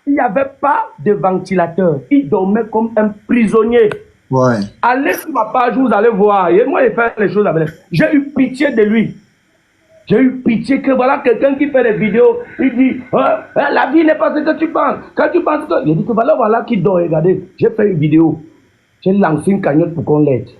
Il n'y avait pas de ventilateur. Il dormait comme un prisonnier. Ouais. Allez sur ma page, vous allez voir. Et moi, je fais les choses avec lui. J'ai eu pitié de lui. J'ai eu pitié que voilà quelqu'un qui fait des vidéos, il dit la vie n'est pas ce que tu penses. Quand tu penses que. Il dit que voilà qui dort, regardez. J'ai fait une vidéo. J'ai lancé une cagnotte pour qu'on l'aide.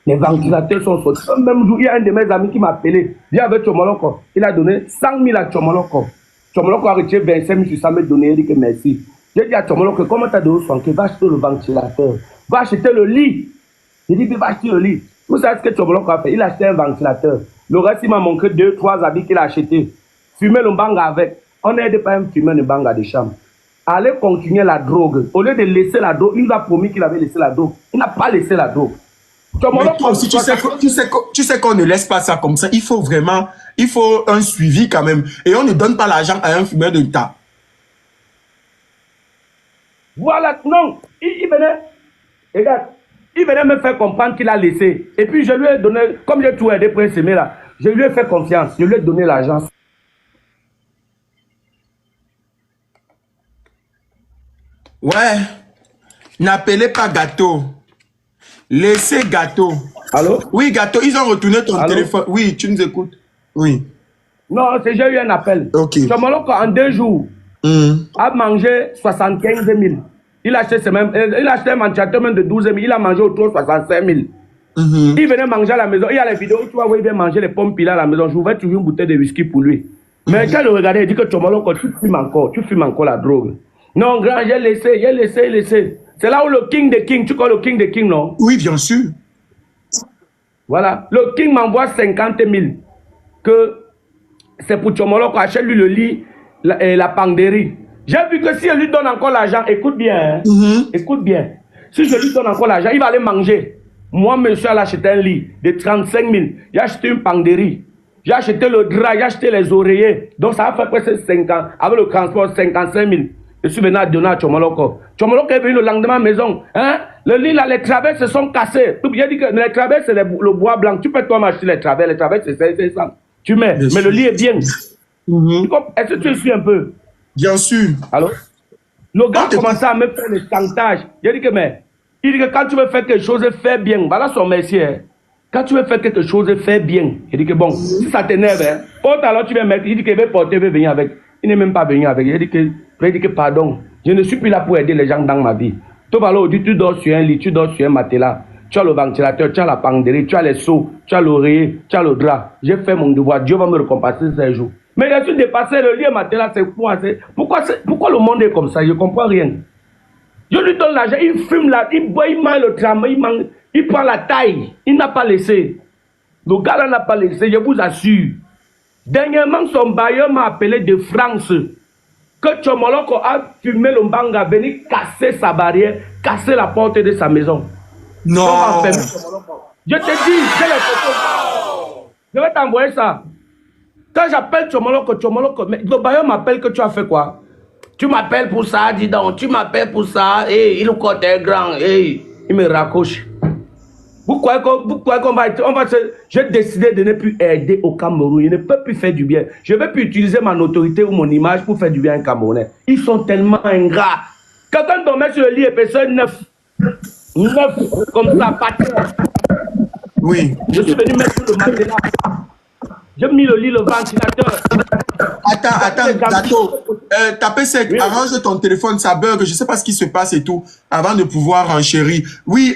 Les ventilateurs sont sortis. Le même jour, il y a un de mes amis qui m'a appelé. Il avait Tchomoloko. Il a donné 100 000 à Tchomoloko. Tchomoloko a retiré 25 000 sur ça, m'a donné. Il dit que merci. J'ai dit à Tchomoloko, comment tu as donné 100 000? Va acheter le ventilateur. Va acheter le lit. Il dit, va acheter le lit. Vous savez ce que Tchomoloko a fait? Il a acheté un ventilateur. Le reste, il m'a montré 2-3 habits qu'il a achetés. Fumer le banga avec. On n'aide pas à fumer le banga de chambre. Allez continuer la drogue. Au lieu de laisser la drogue, il nous a promis qu'il avait laissé la drogue. Il n'a pas laissé la drogue. Mais toi aussi, tu sais qu'on ne laisse pas ça comme ça. Il faut un suivi quand même. Et on ne donne pas l'argent à un fumeur de tas. Voilà, non. Il venait. Regarde. Il venait me faire comprendre qu'il a laissé. Et puis je lui ai donné, comme j'ai tout aidé Prince Aimé là, je lui ai fait confiance. Je lui ai donné l'argent. Ouais. N'appelez pas Gâteau. Laissez Gâteau. Allô? Oui, Gâteau, ils ont retourné ton téléphone. Oui, tu nous écoutes. Oui. Non, j'ai eu un appel. Ok. Tchomoloko en 2 jours a mangé 75 000. Il a acheté un ventilateur même de 12 000. Il a mangé autour de 65 000. Il venait manger à la maison. Il y a les vidéos, tu vois, où il vient manger les pommes pilées à la maison. J'ouvrais toujours une bouteille de whisky pour lui. Mais quand il regardait, il dit que Tchomoloko, tu fumes encore la drogue. Non, grand, j'ai laissé. C'est là où le king des kings, tu connais le king des kings, non? Oui, bien sûr. Voilà. Le king m'envoie 50 000. Que c'est pour Tchomoloko, achète-lui le lit, la panderie. J'ai vu que si je lui donne encore l'argent, écoute bien, hein, écoute bien. Si je lui donne encore l'argent, il va aller manger. Moi, monsieur, j'ai acheté un lit de 35 000. J'ai acheté une panderie. J'ai acheté le drap, j'ai acheté les oreillers. Donc ça a fait presque 5 ans. Avec le transport, 55 000. Je suis venu à donner à Tchomoloko. Tchomoloko est venu le lendemain à la maison. Hein? Le lit, là, les travers se sont cassés. J'ai dit que les travers, c'est le bois blanc. Tu peux toi m'acheter les travers. Les travers, c'est ça. Tu mets. Mais le lit est bien. Est-ce que tu suis un peu? Bien sûr. Alors, le gars commençait à me faire le chantage. J'ai dit que, mais, il dit que quand tu veux faire quelque chose, fais bien. Voilà son métier. Hein. Quand tu veux faire quelque chose, fais bien. Il dit que bon, si ça t'énerve, hein, porte alors tu viens mettre. Il dit qu'il veut porter, il veut venir avec. Il n'est même pas venu avec. Il dit que pardon, je ne suis plus là pour aider les gens dans ma vie. Tout à l'heure, tu dors sur un lit, tu dors sur un matelas. tu as le ventilateur, tu as la penderie, tu as les seaux, tu as l'oreiller, tu as le drap. J'ai fait mon devoir. Dieu va me récompenser ces jours. Mais je suis dépassé. Le lit et matelas, c'est quoi? Pourquoi le monde est comme ça? Je ne comprends rien. Je lui donne l'argent, il fume là, il boit, il mange le tramway, il prend la taille. Il n'a pas laissé. Le gars là n'a pas laissé, je vous assure. Dernièrement, son bailleur m'a appelé de France. Que Tchomoloko a fumé le mbanga, venu casser sa barrière, casser la porte de sa maison. Non. Je te dis, j'ai les photos. Je vais t'envoyer ça. Quand j'appelle Tchomoloko, mais le bailleur m'appelle que tu as fait quoi? Tu m'appelles pour ça, dis donc. Tu m'appelles pour ça. Hey, il côté est grand. Hey, il me raccroche. Vous croyez qu'on va être... J'ai décidé de ne plus aider au Cameroun. Il ne peut plus faire du bien. Je ne vais plus utiliser mon autorité ou mon image pour faire du bien aux Camerounais. Ils sont tellement ingrats. Quelqu'un dormait sur le lit et personne neuf, comme ça, pas terre. Oui. Je suis venu mettre le matelas. J'ai mis le lit, le ventilateur. Attends, Gato. Tapez sec, oui. Arrange ton téléphone, ça bug. Je ne sais pas ce qui se passe et tout, avant de pouvoir enchérir. Oui,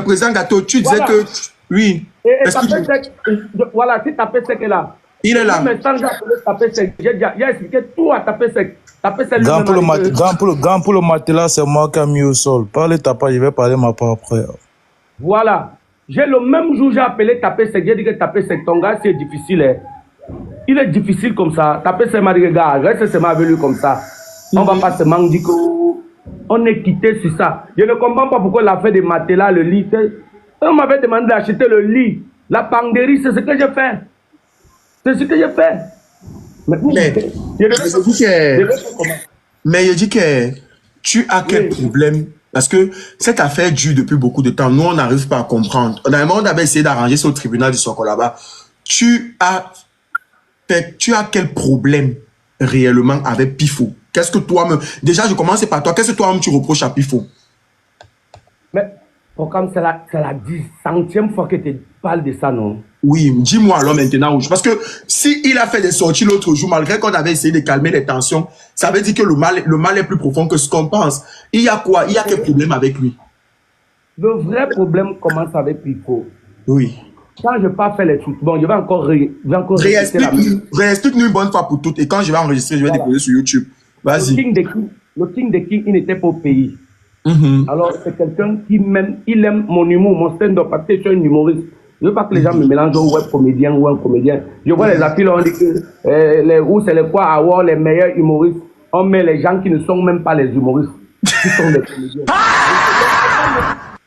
président Gato, tu disais que... Oui. Et tapez sec, voilà, si tapez sec est là. Il est là. J'ai expliqué tout à taper sec. Gant pour le matelas, c'est moi qui ai mis au sol. Parlez tapage, je vais parler ma part après. Voilà. J'ai le même jour, j'ai appelé taper sec. J'ai dit que taper sec, ton gars, c'est difficile. Hein. Il est difficile comme ça. Taper sec, m'a dit, gars, reste seulement avec lui comme ça. On va pas seulement dire qu'on est quitté sur ça. Je ne comprends pas pourquoi il a fait des matelas, le lit. On m'avait demandé d'acheter le lit. La penderie, c'est ce que j'ai fait. C'est ce que j'ai fait. Mais je dis que tu as quel problème? Parce que cette affaire dure depuis beaucoup de temps. Nous, on n'arrive pas à comprendre. On avait essayé d'arranger ça au tribunal du Soko là-bas. Tu as quel problème réellement avec Pifo? Qu'est-ce que toi-même... Déjà, je commence par toi. Qu'est-ce que toi-même tu reproches à Pifo? Mais, comme c'est la 10e fois que tu parles de ça, non? Oui, dis-moi alors maintenant. Parce que s'il a fait des sorties l'autre jour, malgré qu'on avait essayé de calmer les tensions, ça veut dire que le mal est plus profond que ce qu'on pense. Il y a quoi? Il y a quel problème avec lui? Le vrai problème commence avec Pifo. Oui. Quand je n'ai pas fait les trucs, bon, je vais encore réexplique-nous une bonne fois pour toutes. Et quand je vais enregistrer, je vais déposer sur YouTube. Vas-y. Le King de King, il n'était pas au pays. Alors, c'est quelqu'un qui il aime mon humour, mon stand-up, parce que je suis un humoriste. Je ne veux pas que les gens me mélangent au web comédien ou un comédien. Je vois les affiches, on dit que où c'est les quoi avoir les meilleurs humoristes. On met les gens qui ne sont même pas les humoristes, qui sont des comédiens.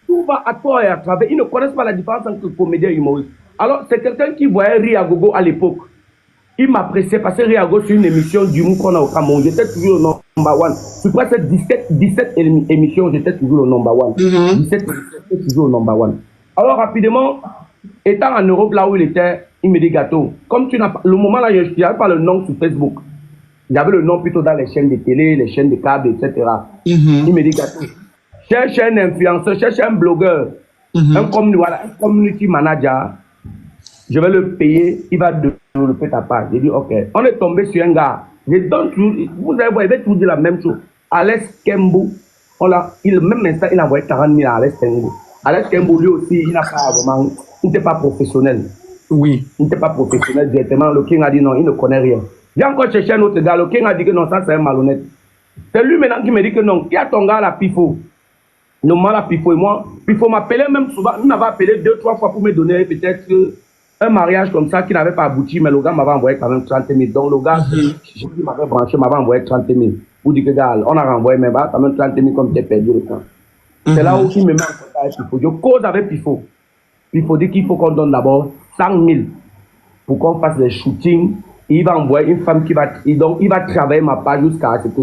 Tout va à toi et à travers. Ils ne connaissent pas la différence entre comédien et humoriste. Alors, c'est quelqu'un qui voyait Riagogo à l'époque. Il m'appréciait parce que Riago, c'est une émission d'humour qu'on a au Cameroun. J'étais toujours le number one. Sur presque 17 émissions, j'étais toujours le number one. 17 émissions, j'étais toujours le number one. Alors, rapidement, étant en Europe, là où il était, il me dit Gato. Comme tu n'as pas. Le moment là, je n'avais pas le nom sur Facebook. J'avais le nom plutôt dans les chaînes de télé, les chaînes de câble, etc. Il me dit Gato. Cherche un influenceur, cherche un blogueur, un community manager. Je vais le payer, il va développer ta page. J'ai dit, ok. On est tombé sur un gars. Je donne toujours, vous allez voir, il va toujours dire la même chose. Alex Kembo, le même instant, il a envoyé 40 000 à Alex Kembo. Alex Kembo, lui aussi, il n'a pas vraiment, il n'était pas professionnel. Oui. Il n'était pas professionnel directement. Le King a dit non, il ne connaît rien. J'ai encore cherché un autre gars. Le King a dit que non, ça c'est un malhonnête. C'est lui maintenant qui me dit que non. Il y a ton gars là, Pifo. Normalement, là, Pifo et moi. Pifo m'appelait même souvent. Il m'avait appelé 2-3 fois pour me donner peut-être un mariage comme ça qui n'avait pas abouti, mais le gars m'avait envoyé quand même 30 000. Donc le gars qui m'avait branché m'avait envoyé 30 000. Vous dites que gars, on a renvoyé, mais bah, quand même 30 000 comme tu as perdu le temps. C'est là où il me met en contact avec Pifo. Je cause avec Pifo. Pifo dit qu'il faut qu'on donne d'abord 100 000 pour qu'on fasse des shootings. Il va envoyer une femme qui va... Donc il va travailler ma page jusqu'à ce que...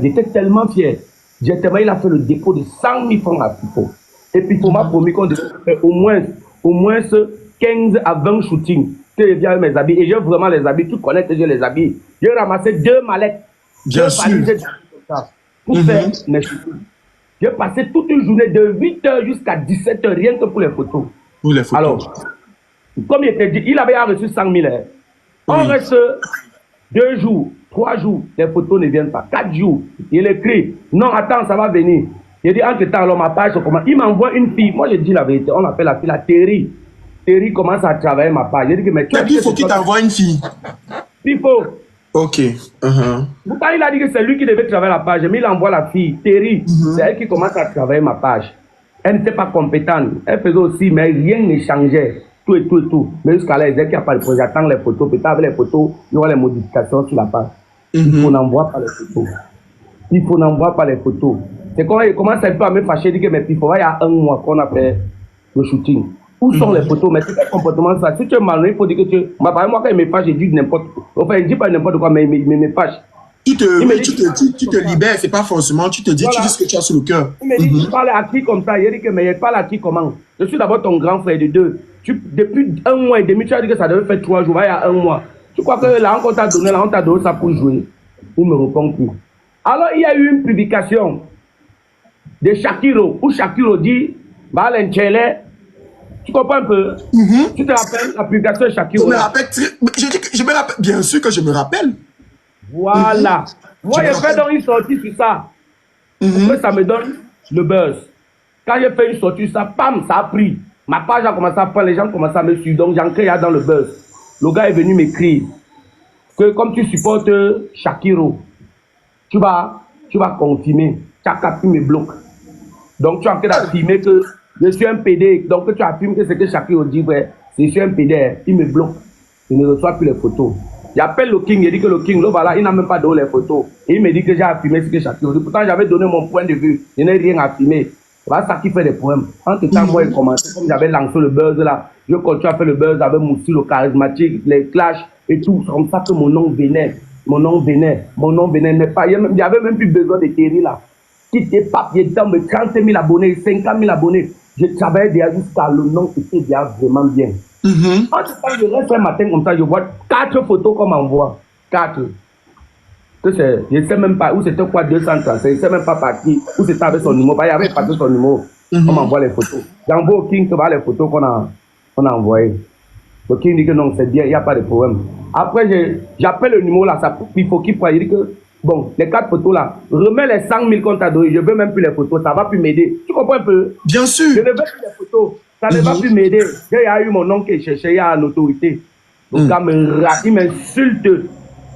J'étais tellement fier. Il a fait le dépôt de 100 000 francs à Pifo. Et Pifo m'a promis qu'on devait faire au moins 15 à 20 shootings. Que je viens avec mes habits. Et j'ai vraiment les habits. Tu connais que j'ai les habits. J'ai ramassé 2 mallettes. Bien sûr. Pour faire mes shootings. J'ai passé toute une journée de 8h jusqu'à 17h, rien que pour les photos. Pour les photos. Alors, comme il était dit, il avait reçu 100 000. On reste 2 jours, 3 jours, les photos ne viennent pas. 4 jours, il écrit, non, attends, ça va venir. J'ai dit, entre-temps, alors ma page, comment? Il m'envoie une fille. Moi, je dis la vérité. On appelle la fille la Terry. Terry commence à travailler ma page. J'ai dit que, mais Mais puis, il faut qu'il t'envoie une fille. Pifo. Ok. Pourtant, il a dit que c'est lui qui devait travailler la page. Mais il envoie la fille, Terry. C'est elle qui commence à travailler ma page. Elle n'était pas compétente. Elle faisait aussi, mais rien ne changeait. Tout et tout et tout. Mais jusqu'à là, elle disait qu'il n'y a pas de projet. J'attends les photos. Peut-être avec les photos, il y aura les modifications sur la page. Il faut n'envoie pas les photos. Il faut n'envoie pas les photos. C'est quand il commence un peu à me fâcher, il dit que mais il faut, il y a un mois qu'on a fait le shooting. Où sont les photos? Mais c'est quel comportement ça? Si tu es malin, il faut dire que tu... Par exemple, moi, quand il me fâche, je dis n'importe quoi. Enfin, il ne dit pas n'importe quoi, mais il me fâche. Tu te libères, c'est pas forcément, tu te dis, voilà. Tu dis ce que tu as sur le cœur. Il me dit, tu parles à qui comme ça? Il dit que, mais il parle à qui comment? Je suis d'abord ton grand frère de deux. Depuis un mois et demi, tu as dit que ça devait faire 3 jours, il y a un mois. Tu crois que là, on t'a donné ça pour jouer? Il ne me répond plus. Alors, il y a eu une publication de Shakiro, où Shakiro dit, bah, l'enchele, tu comprends un peu? Tu te rappelles la publication de Shakiro? Je me rappelle, je me rappelle, bien sûr que je me rappelle. Voilà. Moi, j'ai fait donc une sortie sur ça. Après, ça me donne le buzz. Quand j'ai fait une sortie sur ça, pam, ça a pris. Ma page a commencé à prendre, les gens commencent à me suivre. Donc, j'en crée dans le buzz. Le gars est venu m'écrire que comme tu supportes Shakiro, tu vas confirmer. Chakapi me bloque. Donc, tu as en train d'affirmer que je suis un PD. Donc, tu affirmes que c'est que Shakiro dit, ouais, je suis un PD. Il me bloque. Il ne reçoit plus les photos. J'appelle le King, il dit que le King, là, voilà, il n'a même pas donné les photos. Et il me dit que j'ai affirmé ce que Shakiro dit. Pourtant, j'avais donné mon point de vue. Je n'ai rien affirmé. C'est ça qui fait des problèmes. Entre temps, moi, il commençait, comme j'avais lancé le buzz là, je continue à faire le buzz avec Moussi, le charismatique, les clashs et tout. C'est comme ça que mon nom venait. Mon nom n'est pas. Il n'y avait même plus besoin de Thierry là. Qui était papier dedans, mais 30 000 abonnés, 50 000 abonnés. Je travaillais déjà jusqu'à le nom qui était déjà vraiment bien. En tout cas, je reste un matin comme ça, je vois 4 photos qu'on m'envoie. 4. Je ne sais même pas où c'était quoi 235, je ne sais même pas par qui, où c'était avec son numéro. Il y avait pas son numéro. On m'envoie les photos. J'envoie au King, tu vois les photos qu'on a envoyées. Le King dit que non, c'est bien, il n'y a pas de problème. Après, j'appelle le numéro là, il faut qu'il croie. Il dit que, bon, les 4 photos là, remets les 100 000 qu'on t'a donné, je ne veux même plus les photos, ça ne va plus m'aider. Tu comprends un peu? Bien sûr. Je ne veux plus les photos, ça ne va plus m'aider. Il y a eu mon nom qui cherchait, il y a une autorité. Le gars il m'insulte.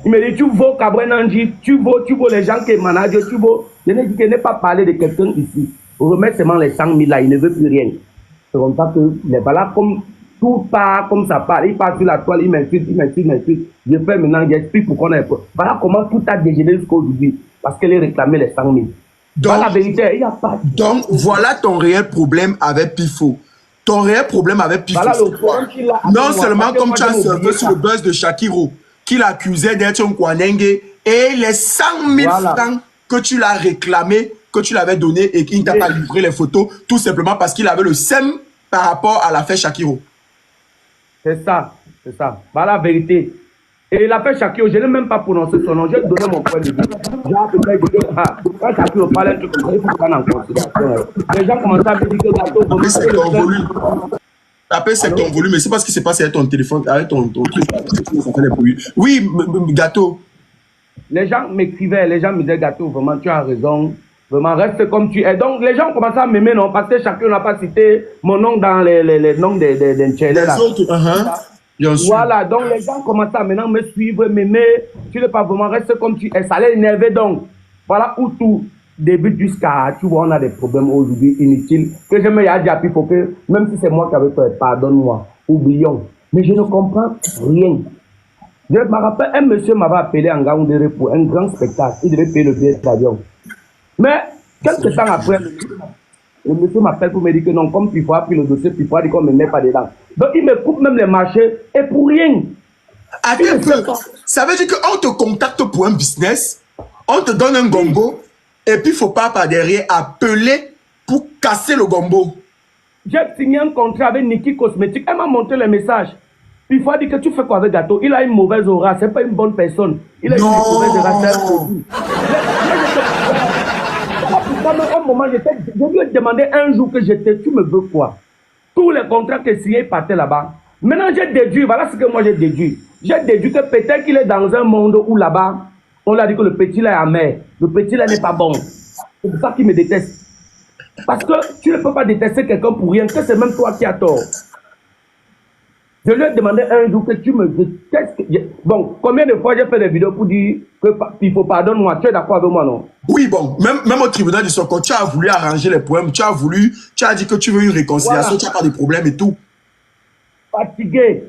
Il me dit, tu vaux Kabrenanji, tu vaux les gens qui managent, tu vaux. Je n'ai dit qu'il n'est pas parlé de quelqu'un ici. Remets seulement les 100 000 là, il ne veut plus rien. C'est comme ça que les balades, comme tout part, comme ça part. Il part sur la toile, il m'insulte. Je fais maintenant, j'explique pourquoi on est. Voilà comment tout a dégénéré jusqu'à aujourd'hui. Parce qu'elle a réclamé les 100 000. Donc, voilà la vérité, il n'y a pas. Donc, voilà ton réel problème avec Pifo. Ton réel problème avec Pifo. Voilà le problème qu'il a. Non seulement comme tu as surfé sur le buzz de Shakiro, qu'il accusait d'être un Kwanenge, et les 100 000 francs que tu l'as réclamé, que tu l'avais donné et qu'il ne t'a pas livré les photos, tout simplement parce qu'il avait le SEM par rapport à l'affaire Shakiro. C'est ça. Voilà la vérité. Et l'affaire Shakiro, je n'ai même pas prononcé son nom, j'ai donné mon point de vue. Quand Shakiro parlait un truc comme ça, il faut prendre en considération. Les gens commencent à me dire que Gâteau, c'est ton volume. Après, c'est ton volume, mais c'est pas ce qui s'est passé avec ton téléphone, avec ton truc. Ça fait des bruits. Oui, Gâteau. Les gens m'écrivaient, les gens me disaient, Gâteau, vraiment, tu as raison. Vraiment, reste comme tu es. Donc, les gens commencent à m'aimer, non, parce que chacun n'a pas cité mon nom dans les noms des Tchèlés. Les autres, bien sûr. Voilà, donc les gens commencent à maintenant me suivre, m'aimer. Tu n'es pas vraiment, reste comme tu es. Ça les énerver, donc. Voilà où tout débute jusqu'à, tu vois, on a des problèmes aujourd'hui inutiles. Que je me dis à il faut que, même si c'est moi qui avais fait, pardonne-moi, oublions. Mais je ne comprends rien. Je me rappelle, un monsieur m'avait appelé en Gaoundéré pour un grand spectacle. Il devait payer le billet d'avion. Mais, quelques temps après, le monsieur m'appelle pour me dire que non, comme Pifo a pris le dossier, Pifo a dit qu'on ne me met pas dedans. Donc, il me coupe même les marchés et pour rien. Ça veut dire qu'on te contacte pour un business, on te donne un gombo, et puis il ne faut pas par derrière appeler pour casser le gombo. J'ai signé un contrat avec Niki Cosmétique. Elle m'a montré les messages. Puis il faut dire que tu fais quoi avec Gâteau? Il a une mauvaise aura, c'est pas une bonne personne. Il a une mauvaise aura, c'est un produit. À un moment, je lui ai demandé un jour que j'étais, tu me veux quoi? Tous les contrats que signés partaient là-bas. Maintenant, j'ai déduit, voilà ce que moi j'ai déduit. J'ai déduit que peut-être qu'il est dans un monde où là-bas, on l'a dit que le petit là est amer. Le petit là n'est pas bon. C'est pour ça qu'il me déteste. Parce que tu ne peux pas détester quelqu'un pour rien, que c'est même toi qui as tort. Je lui ai demandé un jour que tu me détestes. Bon, combien de fois j'ai fait des vidéos pour dire que Pifo pardonne-moi, tu es d'accord avec moi, non? Oui, bon, même au tribunal du Soko, tu as voulu arranger les problèmes, tu as dit que tu veux une réconciliation, Voilà. tu n'as pas de problème et tout. Fatigué.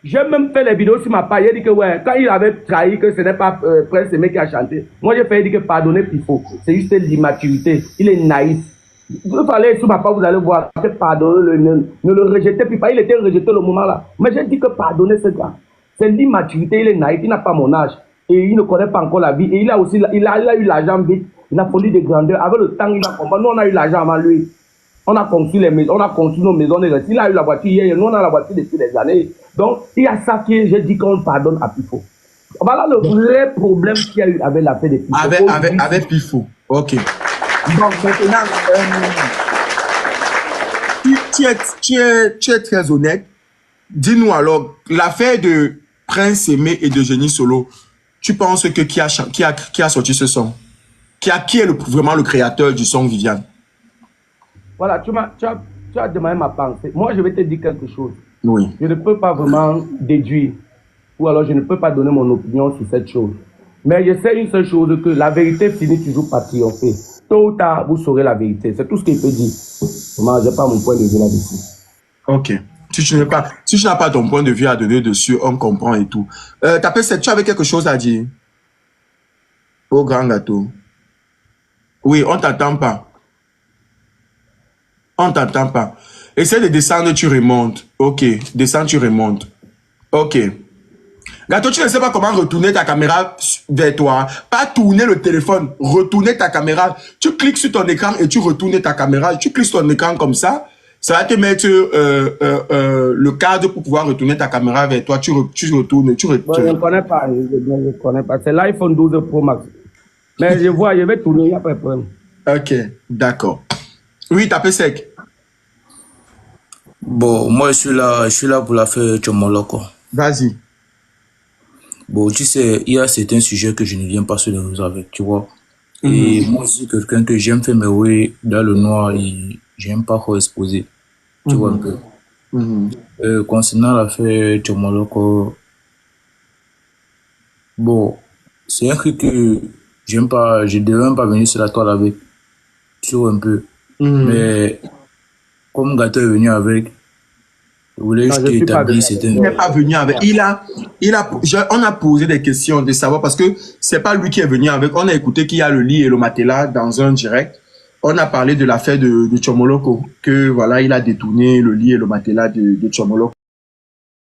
J'ai même fait les vidéos sur ma page. Il a dit que ouais, quand il avait trahi que ce n'est pas Prince Aimé qui a chanté, moi j'ai fait dire que pardonner Pifo. C'est juste l'immaturité. Il est naïf. Vous allez sur ma page, vous allez voir que pardonner, ne le rejetez plus pas. Il était rejeté le moment là. Mais j'ai dit que pardonner ce gars. C'est l'immaturité, il est naïf, il n'a pas mon âge. Et il ne connaît pas encore la vie. Et il a aussi il a eu l'argent vite. Il a folie de grandeur. Avec le temps, il a compris. Nous, on a eu l'argent avant lui. On a construit les maisons, on a construit nos maisons. Il a eu la voiture hier, nous on a la voiture depuis des années. Donc, il y a ça que j'ai dit qu'on pardonne à Pifo. Voilà le vrai problème qu'il y a eu avec la paix de Pifo. Avec Pifo. Ok. Donc, maintenant, tu es très honnête. Dis-nous alors, l'affaire de Prince Aimé et de Génie Solo, tu penses que qui a sorti ce son? Qui est vraiment le créateur du son, Viviane? Voilà, tu as demandé ma pensée. Moi, je vais te dire quelque chose. Oui. Je ne peux pas vraiment déduire, ou alors je ne peux pas donner mon opinion sur cette chose. Mais je sais une seule chose, que la vérité finit toujours par triompher. Tôt ou tard, vous saurez la vérité. C'est tout ce qu'il peut dire. Moi, je n'ai pas mon point de vue là-dessus. Ok. Si tu n'as pas ton point de vue à donner dessus, on comprend et tout. Tu avais quelque chose à dire? Au grand gâteau. Oui, on t'attend pas. On t'entend pas. Essaie de descendre, tu remontes. Ok. Descends, tu remontes. Ok. Gâteau, tu ne sais pas comment retourner ta caméra vers toi. Pas tourner le téléphone. Retourner ta caméra. Tu cliques sur ton écran et tu retournes ta caméra. Tu cliques sur ton écran comme ça. Ça va te mettre le cadre pour pouvoir retourner ta caméra vers toi. Tu retournes. Bon, je ne connais pas. Je ne connais pas. C'est l'iPhone 12 Pro Max. Mais je vois, je vais tourner. Il n'y a pas de problème. Ok. D'accord. Oui, tapez sec. Bon, moi je suis là pour l'affaire Tchomoloko. Vas-y. Bon, tu sais, il y a certains sujets que je ne viens pas se les résoudre avec, tu vois. Et moi aussi, quelqu'un que j'aime faire mes oui dans le noir, et j'aime pas trop exposer. Tu vois un peu. Concernant l'affaire Tchomoloko, bon, c'est un truc que j'aime pas, je devrais même pas venir sur la toile avec. Tu vois un peu. Mais comme Gâteau est venu avec, je voulais juste établir certaines... Il n'est pas venu avec. On a posé des questions de savoir parce que c'est pas lui qui est venu avec. On a écouté qu'il y a le lit et le matelas dans un direct. On a parlé de l'affaire de Tchomoloko, que voilà, il a détourné le lit et le matelas de Tchomoloko.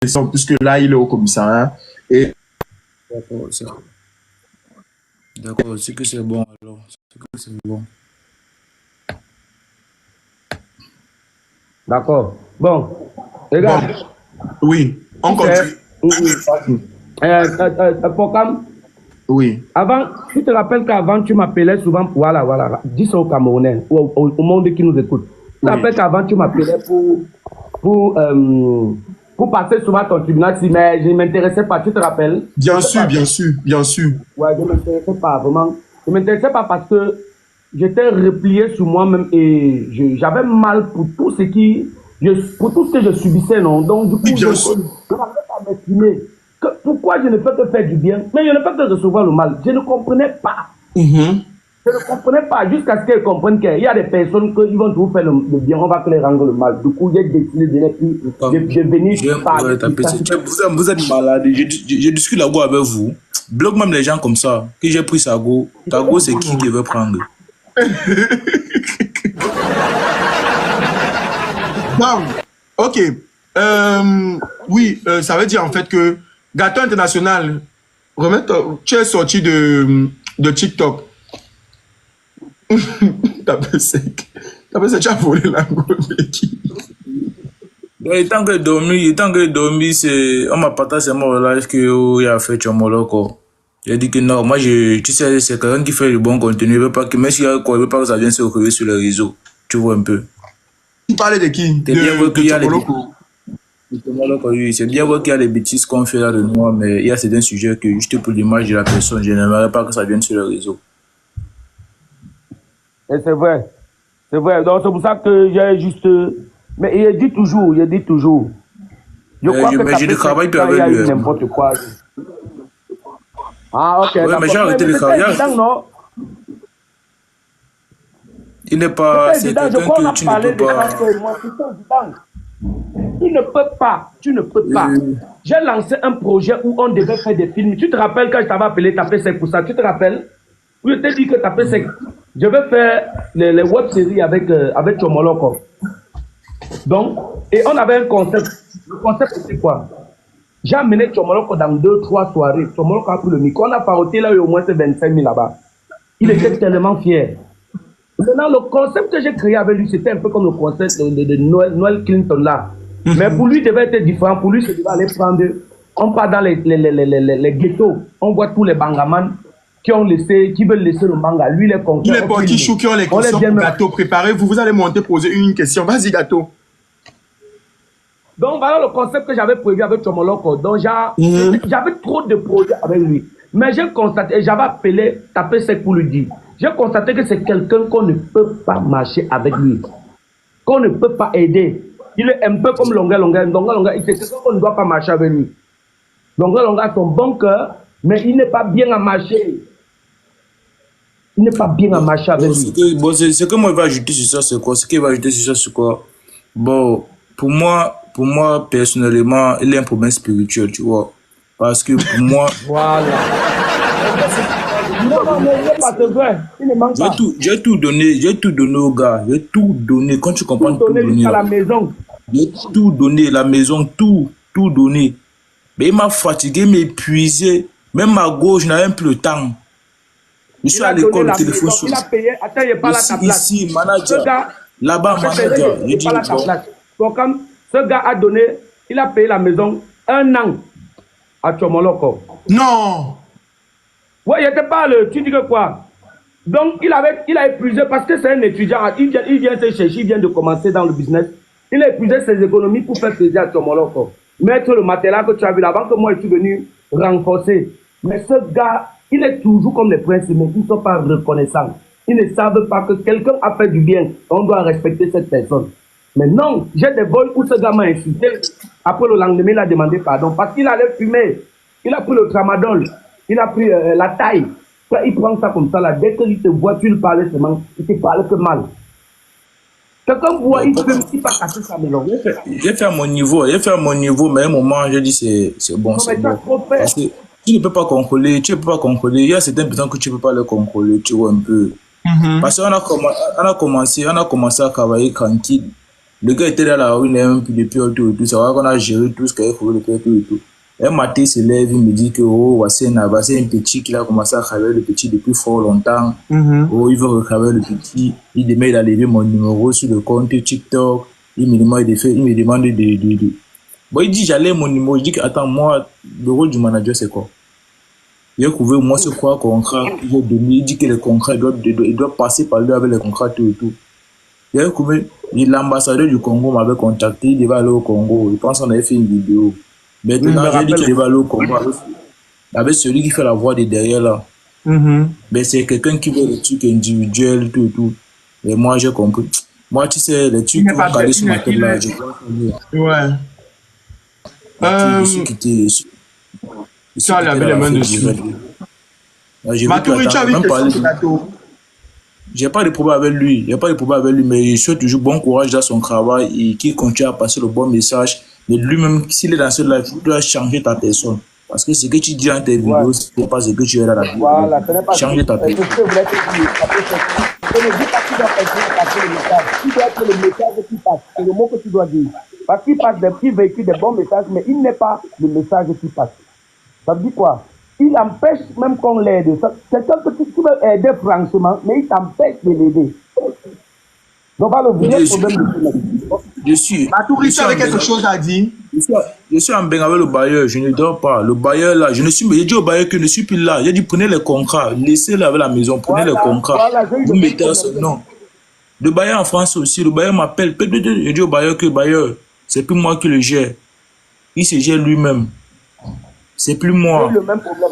Puisque là, il est au commissariat. Et... D'accord, c'est que c'est bon alors. C'est que c'est bon. D'accord. Bon, regarde. Bon. Oui, on continue. Pokam. Oui. Avant, tu te rappelles qu'avant, tu m'appelais souvent, voilà, dis ça aux Camerounais, au monde qui nous écoute. Tu te rappelles qu'avant, tu m'appelais pour passer souvent ton tribunal, mais je ne m'intéressais pas, tu te rappelles? Bien sûr. Ouais, je ne m'intéressais pas, vraiment. Je ne m'intéressais pas parce que j'étais replié sur moi-même et j'avais mal pour tout ce que je subissais, non? Donc, du coup, je n'arrivais pas à m'estimer. Pourquoi je ne peux que faire du bien, mais je ne peux que recevoir le mal. Je ne comprenais pas. Je ne comprenais pas jusqu'à ce qu'ils comprennent qu'il y a des personnes qui vont toujours faire le bien, on va que les rendre le mal. Du coup, j'ai décidé de venir parler. Vous êtes malade. Je discute la go avec vous. Bloque même les gens comme ça. Que j'ai pris sa go. Ta go, c'est qui veut prendre? Bon, ok. Oui, ça veut dire en fait que Gâteau International, tu es sorti de TikTok. T'as pensé que tu as volé la gomme de qui? Il tant que dormi, c'est on m'a partagé mon live que il a fait Tchomoloko. J'ai dit que non, moi tu sais, c'est quelqu'un qui fait du bon contenu, il veut pas que même s'il y a quoi, il veut pas que ça vienne se retrouver sur les réseaux. Tu vois un peu. Tu parlais de qui? De Tchomoloko. Oui, c'est bien vrai qu'il y a des bêtises qu'on fait là de moi, mais il y a certains sujets que juste pour l'image de la personne, je n'aimerais pas que ça vienne sur le réseau. Et c'est vrai. C'est vrai. Donc, c'est pour ça que j'ai juste. Mais il dit toujours, je crois que Mais je ne travaille plus avec lui. n'importe quoi. Ah, ok. Oui, mais j'ai arrêté le travail. Non? Il n'est pas. C'est quelqu'un que tu ne peux pas. Tu ne peux pas. J'ai lancé un projet où on devait faire des films. Tu te rappelles quand je t'avais appelé Tapé Sec pour ça? Tu te rappelles? Je t'ai dit que Tapé Sec. Je vais faire les web-séries avec Chomoloko. Donc, et on avait un concept. Le concept, c'était quoi? J'ai amené Chomoloko dans 2-3 soirées. Chomoloko a pris le micro. On a paroté là, il y a au moins 25 000 là-bas. Il était tellement fier. Maintenant, le concept que j'ai créé avec lui, c'était un peu comme le concept de Noël Clinton là. Mais pour lui, il devait être différent. Pour lui, c'est de aller prendre. On part dans les ghettos. On voit tous les bangamans qui veulent laisser le manga. Lui, les concrets. Les petits choux qui ont les questions pour Gâteau préparées. Vous allez monter poser une question. Vas-y, Gâteau. Donc, voilà le concept que j'avais prévu avec Chomoloko. Donc, j'avais trop de projets avec lui. Mais j'ai constaté, j'avais appelé Tapé Sec pour lui dire. J'ai constaté que c'est quelqu'un qu'on ne peut pas marcher avec lui. Qu'on ne peut pas aider. Il est un peu comme Longa. C'est quelqu'un qu'on ne doit pas marcher avec lui. Longa a son bon cœur, mais il n'est pas bien à marcher. Il n'est pas bien à marcher avec lui. Ce que moi, il va ajouter sur ça, c'est quoi? Ce qu'il va ajouter sur ça, c'est quoi? Bon, pour moi, personnellement, il y a un problème spirituel, tu vois. Parce que pour moi... Voilà. Non, mais il n'est pas vrai. Il ne manque pas. J'ai tout donné au gars. J'ai tout donné. Quand tu comprends, tout donné à la maison. J'ai tout donné, la maison, tout donné. Mais il m'a fatigué, m'épuisé. Même à gauche, je n'avais même plus le temps. Je suis à l'école, le téléphone sonne. Il a payé, attends, il parle à ta place. Ici, manager. Là-bas, manager. Il parle à ta place. Donc, comme ce gars a donné, il a payé la maison 1 an à Chomoloko. Non! Ouais, il n'était pas le. Tu dis que quoi? Donc, il a épuisé parce que c'est un étudiant. Il vient se chercher, il vient de commencer dans le business. Il a épuisé ses économies pour faire plaisir à Chomoloko. Mettre le matériel que tu as vu là, avant que moi je suis venu renforcer. Mais ce gars, il est toujours comme les princes, mais ils ne sont pas reconnaissants. Ils ne savent pas que quelqu'un a fait du bien. On doit respecter cette personne. Mais non, j'ai des vols où ce gars m'a insulté. Après le lendemain, il a demandé pardon parce qu'il allait fumer. Il a pris le tramadol. Il a pris la taille. Il prend ça comme ça là. Dès qu'il te voit, tu le parles seulement. Il te parle que mal. Quelqu'un voit, il fume, il pas casser sa maison. J'ai fait à mon niveau, mais à un moment, j'ai dit c'est bon, c'est bon. Parce que tu ne peux pas contrôler, Il y a certaines personnes que tu ne peux pas les contrôler, tu vois un peu. Parce qu'on a commencé à travailler tranquille. Le gars était là, la rue, il est un peu depuis tout. C'est vrai qu'on a géré tout ce qu'il faut le faire, tout. Un matin, il se lève, il me dit que c'est un petit qui a commencé à travailler le petit depuis fort longtemps. Il veut retravailler le petit. Il a levé mon numéro sur le compte TikTok. Il me demande de. Bon, il dit j'allais mon numéro. Je dis que attends, moi, le rôle du manager, c'est quoi? Il a trouvé moi ce quoi contrat. Il dit que les contrats, il doit passer par lui avec les contrats, tout. Il a trouvé, l'ambassadeur du Congo m'avait contacté. Il devait aller au Congo. Je pense qu'on avait fait une vidéo. Maintenant, j'ai dit qu'il va aller au combat avec celui qui fait la voix de derrière là. Mais c'est quelqu'un qui veut les trucs individuels, tout. Et moi, j'ai compris. Moi, tu sais, les trucs qui vont caler sur ma tête là, je crois que. Ouais. Je suis quitté. Tu as lavé les mains dessus. Maturi, tu as vu que Gâteau. J'ai pas de problème avec lui. Mais je souhaite toujours bon courage dans son travail et qu'il continue à passer le bon message. Mais lui-même, s'il est dans ce live, tu dois changer ta personne. Parce que ce que tu dis dans tes vidéos, ce n'est pas ce que tu es dans la vidéo. Voilà, changer ta personne. Je ne dis pas que tu dois passer le message. Tu dois être le message qui passe. C'est le mot que tu dois dire. Parce qu'il véhicule des bons messages, mais il n'est pas le message qui passe. Ça veut dire quoi? Il empêche même qu'on l'aide. C'est quelqu'un que tu veux aider franchement, mais il t'empêche de l'aider. Donc, le vrai problème je suis. Maturi, tu avais quelque chose à dire? Je suis en bain avec le bailleur, je ne dors pas. Le bailleur là, j'ai dit au bailleur que je ne suis plus là. J'ai dit prenez les contrats, laissez-le avec la maison, prenez les contrats. Vous mettez à son nom. Le bailleur en France aussi, le bailleur m'appelle. Je dis au bailleur que bailleur, c'est plus moi qui le gère. Il se gère lui-même. C'est plus moi. J'ai le même problème.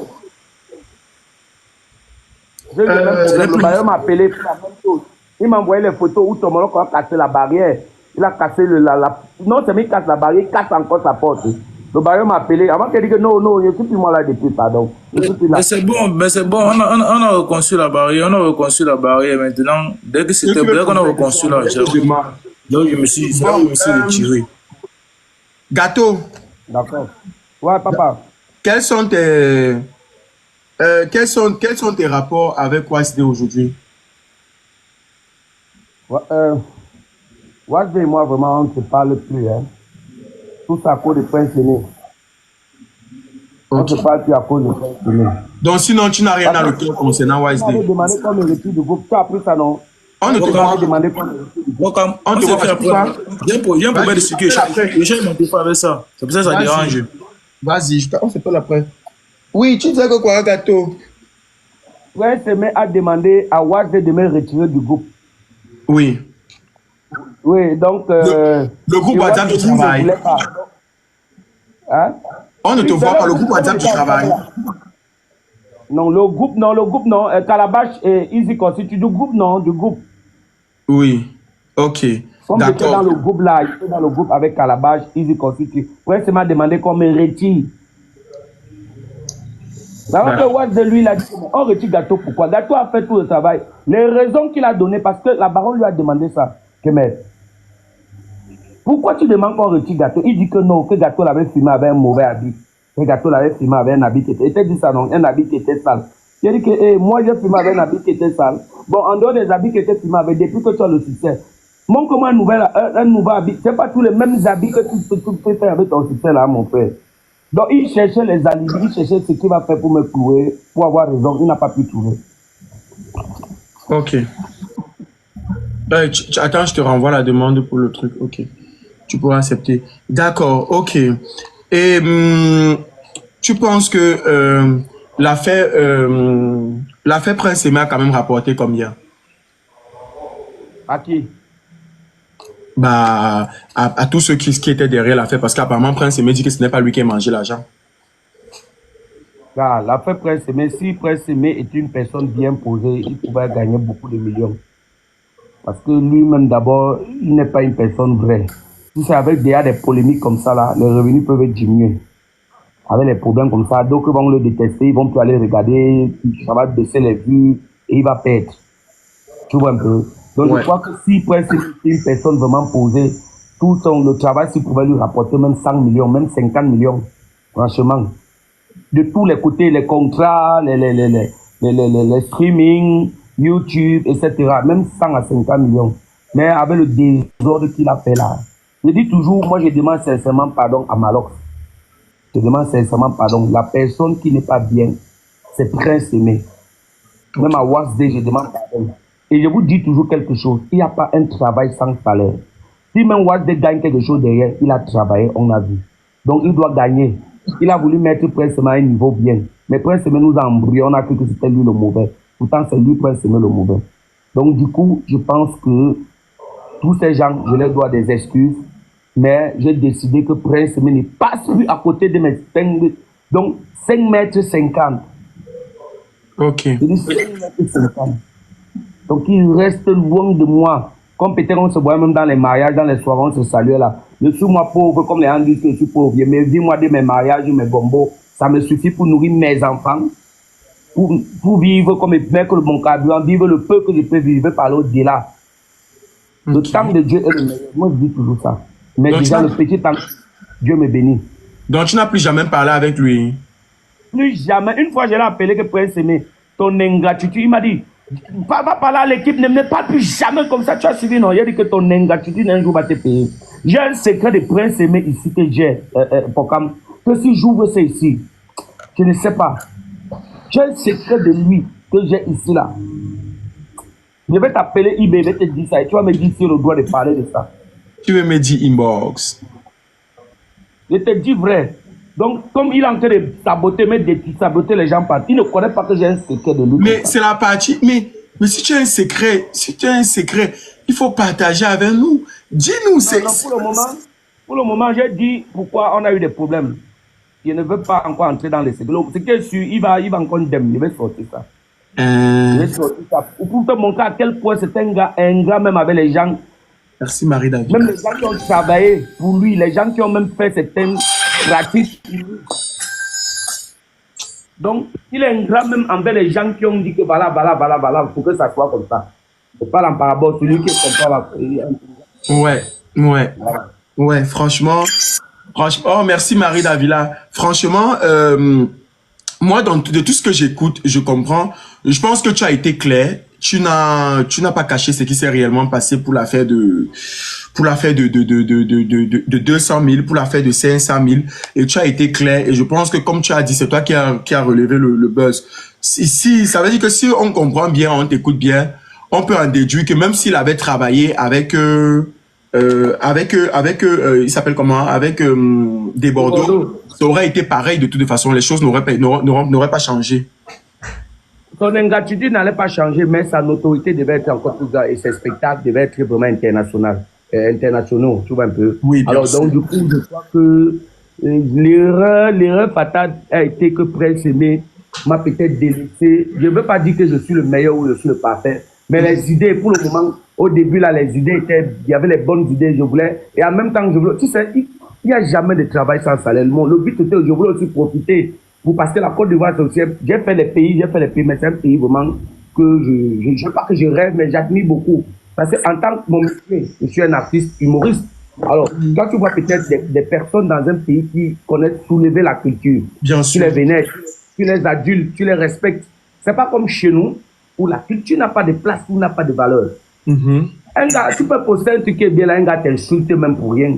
Le bailleur m'a appelé pour la même chose. Il m'a envoyé les photos où Tomoloko a cassé la barrière. Il a cassé non, c'est lui qui casse la barrière, il casse encore sa porte. Le barrière m'a appelé. Avant qu'il dise que non, je suis plus moi là depuis, pardon. Je suis plus là. Mais c'est bon, on a reconstruit la barrière, maintenant. Dès qu'on a reconstruit la barrière, donc je me suis retiré. Gâteau. D'accord. Ouais, papa. Quels sont tes rapports avec WASD aujourd'hui? Wazde et moi, vraiment, on ne se parle plus. Hein. Tout ça à cause de Prince Aimé. On ne se parle plus à cause de Prince Aimé. Donc, sinon, tu n'as rien à retour concernant WASD. On m'avait demandé comme le retire du groupe. Tu as appris ça, non? On ne te voit demandé comme le retire du groupe. On te fait après. J'ai un problème de sécurité. Les gens ne m'ont pas avec ça. C'est pour ça que ça dérange. Vas-y, on s'appelle après. Oui, tu disais que quoi, Gâteau? Prince Aimé a demandé à Wazde de me retirer du groupe. Oui. Oui, donc... le groupe WhatsApp du travail. Hein? On ne te voit pas, le groupe WhatsApp du travail. Non, le groupe non. Calabash et Easy constituent du groupe, non, du groupe. Oui, ok. Comme j'étais dans le groupe là, j'étais dans le groupe avec Calabash, Easy constitue. Prince m'a demandé qu'on me retire. D'abord que Waz de lui, il a dit, on retire Gâteau, pourquoi? Gâteau a fait tout le travail. Les raisons qu'il a données, parce que la baronne lui a demandé ça. Pourquoi tu demandes qu'on retire Gâteau? Il dit que non, que Gâteau l'avait filmé avec un mauvais habit. Que Gâteau l'avait filmé avec un habit qui était... Il t'a dit ça, non? Un habit qui était sale. Il a dit que moi, j'ai filmé avec un habit qui était sale. Bon, en dehors des habits qui étaient filmés avec, depuis que tu as le succès, montre-moi un nouveau habit. Ce n'est pas tous les mêmes habits que tu peux faire avec ton succès là, mon frère. Donc, il cherchait les alibis, il cherchait ce qu'il va faire pour me clouer, pour avoir raison. Il n'a pas pu trouver. Ok. Attends, je te renvoie la demande pour le truc. Ok. Tu pourras accepter. D'accord, ok. Et tu penses que l'affaire Prince Aimé a quand même rapporté combien? À qui? Bah, à tous ceux qui étaient derrière l'affaire, parce qu'apparemment Prince Aimé dit que ce n'est pas lui qui a mangé l'argent. L'affaire Prince Aimé, si Prince Aimé est une personne bien posée, il pouvait gagner beaucoup de millions. Parce que lui-même, d'abord, il n'est pas une personne vraie. Si c'est avec des polémiques comme ça, là, les revenus peuvent diminuer. Avec les problèmes comme ça, donc ils vont le détester, ils vont plus aller regarder, ça va baisser les vues et il va perdre. Tu vois un peu. Donc je crois que si Prince est une personne vraiment posée, tout le travail, s'il pouvait lui rapporter même 100 millions, même 50 millions, franchement, de tous les côtés, les contrats, les streamings, YouTube, etc. Même 100 à 50 millions. Mais avec le désordre qu'il a fait là. Je dis toujours, moi je demande sincèrement pardon à Malox. Je demande sincèrement pardon. La personne qui n'est pas bien, c'est Prince Aimé. Même à Wasd, je demande pardon. Et je vous dis toujours quelque chose. Il n'y a pas un travail sans salaire. Si même Wasd gagne quelque chose derrière, il a travaillé, on a vu. Donc il doit gagner. Il a voulu mettre Prince Aimé à un niveau bien. Mais Prince Aimé nous a embrouillé, on a cru que c'était lui le mauvais. Pourtant, c'est lui Prince Aimé le mauvais. Donc du coup, je pense que tous ces gens, je leur dois des excuses. Mais j'ai décidé que Prince Aimé ne passe plus à côté de mes 5 mètres. Donc 5 mètres 50. Ok. Je dis 5 mètres 50. Donc il reste loin de moi. Comme peut-être on se voit même dans les mariages, dans les soirées, on se salue là. Je suis moi pauvre, comme les gens disent que je suis pauvre. Mais dis-moi de mes mariages, mes gombos, ça me suffit pour nourrir mes enfants. Pour vivre comme mettre mon carburant, vivre le peu que je peux vivre par au-delà. Le temps de Dieu est le meilleur. Moi, je dis toujours ça. Mais donc, déjà, le petit temps, Dieu me bénit. Donc, tu n'as plus jamais parlé avec lui? Plus jamais. Une fois, je l'ai appelé que Prince Aimé, ton ingratitude, il m'a dit, va parler à l'équipe, ne me parle plus jamais comme ça. Tu as suivi, non? Il a dit que ton ingratitude, un jour, va te payer. J'ai un secret de Prince Aimé ici que j'ai, que si j'ouvre ça ici, je ne sais pas. J'ai un secret de lui que j'ai ici, là. Je vais t'appeler eBay, je vais te dire ça et tu vas me dire si le droit de parler de ça. Tu veux me dire inbox? Je te dis vrai. Donc, comme il est en train de saboter, saboter les gens partout, il ne connaît pas que j'ai un secret de lui. Mais c'est la partie. Mais si tu as un secret, il faut partager avec nous. Dis-nous. Pour le moment, j'ai dit pourquoi on a eu des problèmes. Je ne veux pas encore entrer dans les secrets. Ce qui est sûr, il va encore indemniser, il va sortir ça. Pour te montrer à quel point c'est un gars même avec les gens. Merci Marie-David. Même les gens qui ont travaillé pour lui, les gens qui ont même fait certaines pratiques. Donc, il est ingrat même envers les gens qui ont dit que voilà, pour que ça soit comme ça. Je parle en parabole, celui qui comprend la. Ouais. Voilà. Ouais, franchement, oh, merci Marie Davila. Franchement, moi, de tout ce que j'écoute, je comprends. Je pense que tu as été clair. Tu n'as pas caché ce qui s'est réellement passé pour l'affaire de 200 000, pour l'affaire de 500 000. Et tu as été clair. Et je pense que, comme tu as dit, c'est toi qui a relevé le buzz. Si, ça veut dire que si on comprend bien, on t'écoute bien, on peut en déduire que même s'il avait travaillé avec il s'appelle comment, avec des Bordeaux, ça aurait été pareil de toute façon. Les choses n'auraient pas changé. Son ingratitude n'allait pas changer, mais sa notoriété devait être encore plus grande et ses spectacles devaient être vraiment internationaux, tu vois un peu. Oui, bien alors, sûr. donc, du coup, je crois que l'erreur fatale a été que Prince Aimé m'a peut-être délaissé. Je ne veux pas dire que je suis le meilleur ou je suis le parfait, mais les idées, pour le moment, au début, là, les idées il y avait les bonnes idées, je voulais, et en même temps, je voulais, tu sais, il n'y a jamais de travail sans salaire. Le but était, je voulais aussi profiter. Parce que la Côte d'Ivoire, c'est aussi, j'ai fait les pays, mais c'est un pays vraiment que je ne sais pas que je rêve, mais j'admire beaucoup. Parce qu'en tant que mon métier, je suis un artiste humoriste. Alors, quand tu vois peut-être des personnes dans un pays qui connaissent soulever la culture, bien sûr, tu les vénères, tu les adultes, tu les respectes. C'est pas comme chez nous, où la culture n'a pas de place, où n'a pas de valeur. Un gars, tu peux poster un truc qui est bien là, un gars t'insulte même pour rien.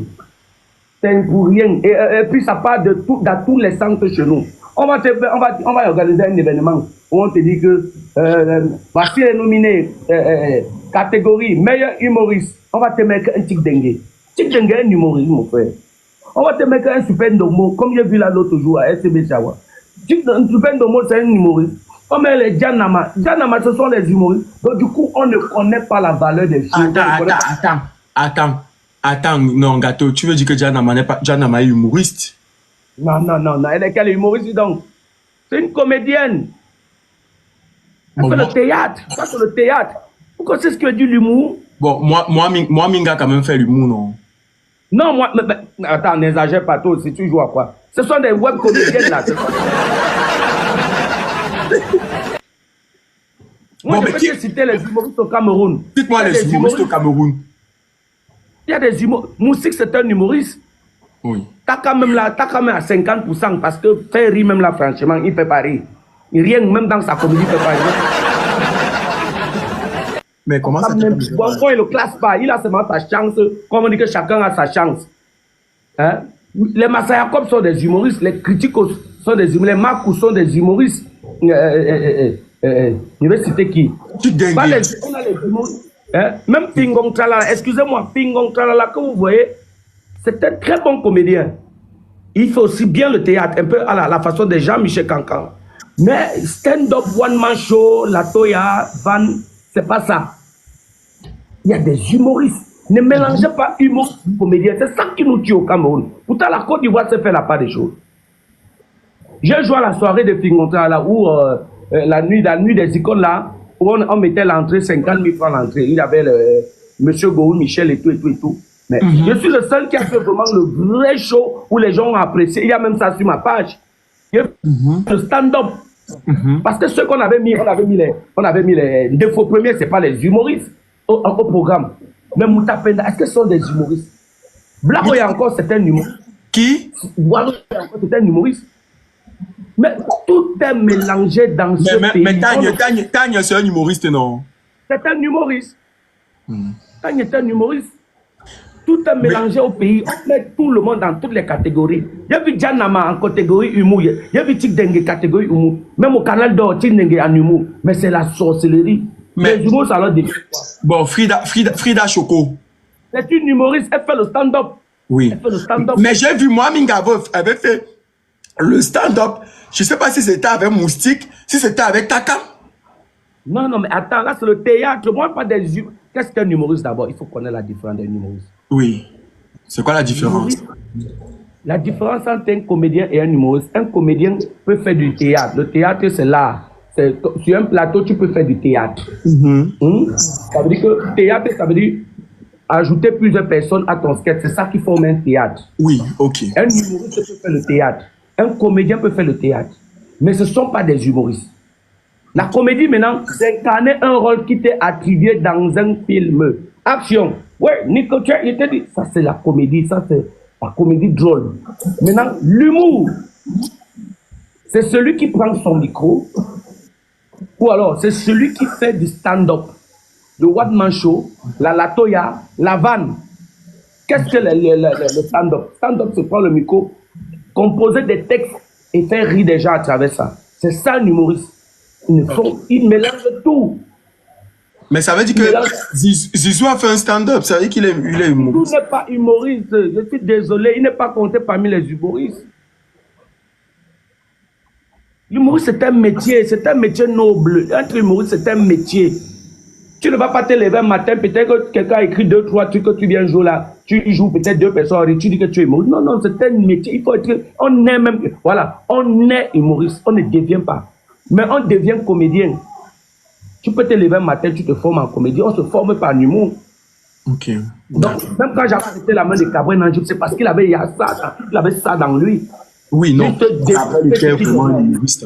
C'est pour rien. Et puis ça part dans tous les centres chez nous. On va organiser un événement où on te dit que voici les nominés catégorie meilleur humoriste. On va te mettre un tic dengue. Tic dengue est un humoriste, mon frère. On va te mettre un super ndomo, comme j'ai vu là l'autre jour à SCB Chawa. Un super ndomo, c'est un humoriste. On met les Djanama. Djanama, ce sont les humoristes. Donc du coup, on ne connaît pas la valeur des choses. Attends, non, gâteau, tu veux dire que Djanama est humoriste? Non. Elle est quelle humoriste donc? C'est une comédienne. Elle fait le théâtre. Ça, c'est le théâtre. Pourquoi c'est ce que dit l'humour? Bon, moi, Minga quand même fait l'humour, non? Non, moi, mais, attends, n'exagère pas toi aussi, tu joues à quoi? Ce sont des web comédiennes là. Moi, je peux te citer les humoristes au Cameroun. Dites-moi les humoristes au Cameroun. Il y a des humoristes. Moussik, c'est un humoriste. Oui. T'as quand même à 50% parce que faire rire même là, franchement, il ne fait pas rire. Rien, même dans sa comédie, il ne fait pas rire. Mais comment ça bon, il ne le classe pas. Il a seulement sa chance. Comme on dit que chacun a sa chance. Hein? Les Massayakob sont des humoristes. Les critiques sont des humoristes. Les Makou sont des humoristes. Je vais citer qui? On a les humoristes. Hein? Même Pingong Tralala, excusez-moi, Pingong Tralala, que vous voyez, c'est un très bon comédien. Il fait aussi bien le théâtre, un peu à la façon de Jean-Michel Cancan. Mais stand-up, one-man show, la Toya, Van, c'est pas ça. Il y a des humoristes. Ne mélangez pas humour et comédien. C'est ça qui nous tue au Cameroun. Pourtant, la Côte d'Ivoire se fait la part des choses. J'ai joué à la soirée de Fingontra, là, où la nuit des icônes, là, où on mettait l'entrée, 50 000 francs l'entrée. Il y avait Monsieur Gohou, Michel et tout. Mais je suis le seul qui a fait vraiment le vrai show où les gens ont apprécié. Il y a même ça sur ma page. Le stand-up. Parce que ceux qu'on avait mis, on avait mis les défauts premiers, c'est pas les humoristes au programme. Mais Moutapenda, est-ce que ce sont des humoristes? Blagoya encore, c'est un humoriste. Qui? Walo encore, c'est un humoriste. Mais tout est mélangé dans ce pays. Mais Tanya, c'est un humoriste, non? C'est un humoriste. Tanya est un humoriste. Tout est mélangé au pays. On met tout le monde dans toutes les catégories. Il y a vu Djanama en catégorie humour. Il y a vu Tikdengue catégorie humour. Même au canal d'or, Tikdengue en humour. Mais c'est la sorcellerie. Mais les humours, ça leur dit. Bon, Frida Choco. C'est une humoriste. Elle fait le stand-up. Oui. Elle fait le stand-up. Mais j'ai vu, moi, Mingavo avait fait le stand-up. Je ne sais pas si c'était avec Moustique, si c'était avec Taka. Non, mais attends, là, c'est le théâtre. Moi, pas des humoristes. Qu'est-ce qu'un humoriste d'abord? Il faut connaître la différence d'un humoriste. Oui. C'est quoi la différence? La différence entre un comédien et un humoriste. Un comédien peut faire du théâtre. Le théâtre, c'est l'art. Sur un plateau, tu peux faire du théâtre. Ça veut dire que théâtre, ça veut dire ajouter plusieurs personnes à ton sketch. C'est ça qui forme un théâtre. Oui, ok. Un humoriste peut faire le théâtre. Un comédien peut faire le théâtre. Mais ce ne sont pas des humoristes. La comédie, maintenant, c'est incarner un rôle qui t'est attribué dans un film. Action. Ouais, Nico, il te dit, ça c'est la comédie, ça c'est la comédie drôle. Maintenant, l'humour, c'est celui qui prend son micro, ou alors c'est celui qui fait du stand-up, le one-man show, la latoya, la vanne. Qu'est-ce que le stand-up? Stand-up, c'est prendre le micro, composer des textes et faire rire des gens à travers ça. C'est ça un humoriste. Il mélange tout. Mais ça veut dire que Zizou a fait un stand-up, ça veut dire qu'il est humoriste. Tout n'est pas humoriste. Je suis désolé, il n'est pas compté parmi les humoristes. L'humoriste, c'est un métier noble. Être humoriste, c'est un métier. Tu ne vas pas te lever un matin, peut-être que quelqu'un a écrit 2-3 trucs que tu viens jouer là. Tu joues peut-être 2 personnes et tu dis que tu es humoriste. Non, non, c'est un métier. Il faut être. On est même. Voilà, on est humoriste. On ne devient pas. Mais on devient comédien. Tu peux te lever un matin, tu te formes en comédie. On se forme par humour. Ok. Donc, même quand j'ai arrêté la main de Cabrel, c'est parce qu'il avait ça dans lui. Oui, non. Cabrel était vraiment humoriste.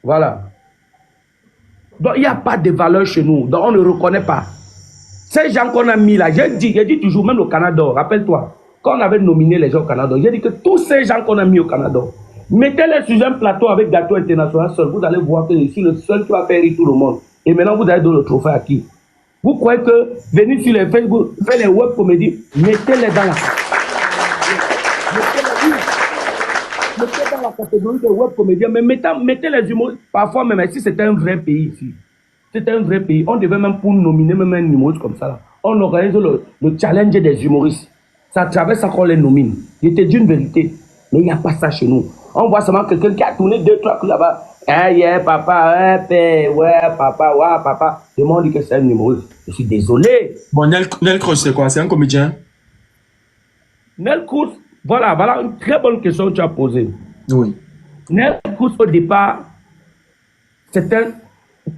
Voilà. Donc, il n'y a pas de valeur chez nous. Donc, on ne reconnaît pas. Ces gens qu'on a mis là, j'ai dit toujours, même au Canada, rappelle-toi, quand on avait nominé les gens au Canada, j'ai dit que tous ces gens qu'on a mis au Canada, mettez-les sur un plateau avec Gâteau International seul. Vous allez voir que je suis le seul qui va faire rire tout le monde. Et maintenant, vous allez donner le trophée à qui? Vous croyez que venir sur les Facebook, faire les web comédies, mettez-les dans la mettez dans la catégorie des web comédiens, mais mettez les humoristes. Parfois, même si c'était un vrai pays ici, c'était un vrai pays, on devait même pour nominer même un humoriste comme ça, là, on organise le challenge des humoristes. Ça traverse ça qu'on les nomine. Je te dis une vérité, mais il n'y a pas ça chez nous. On voit seulement quelqu'un qui a tourné 2-3 coups là-bas. Eh, yeah, papa, ouais, papa. Tout le monde dit que c'est un humoriste. Je suis désolé. Bon, Nel Cross, c'est quoi? C'est un comédien? Nel Cross, voilà une très bonne question que tu as posée. Oui. Nel Cross, au départ, c'est un.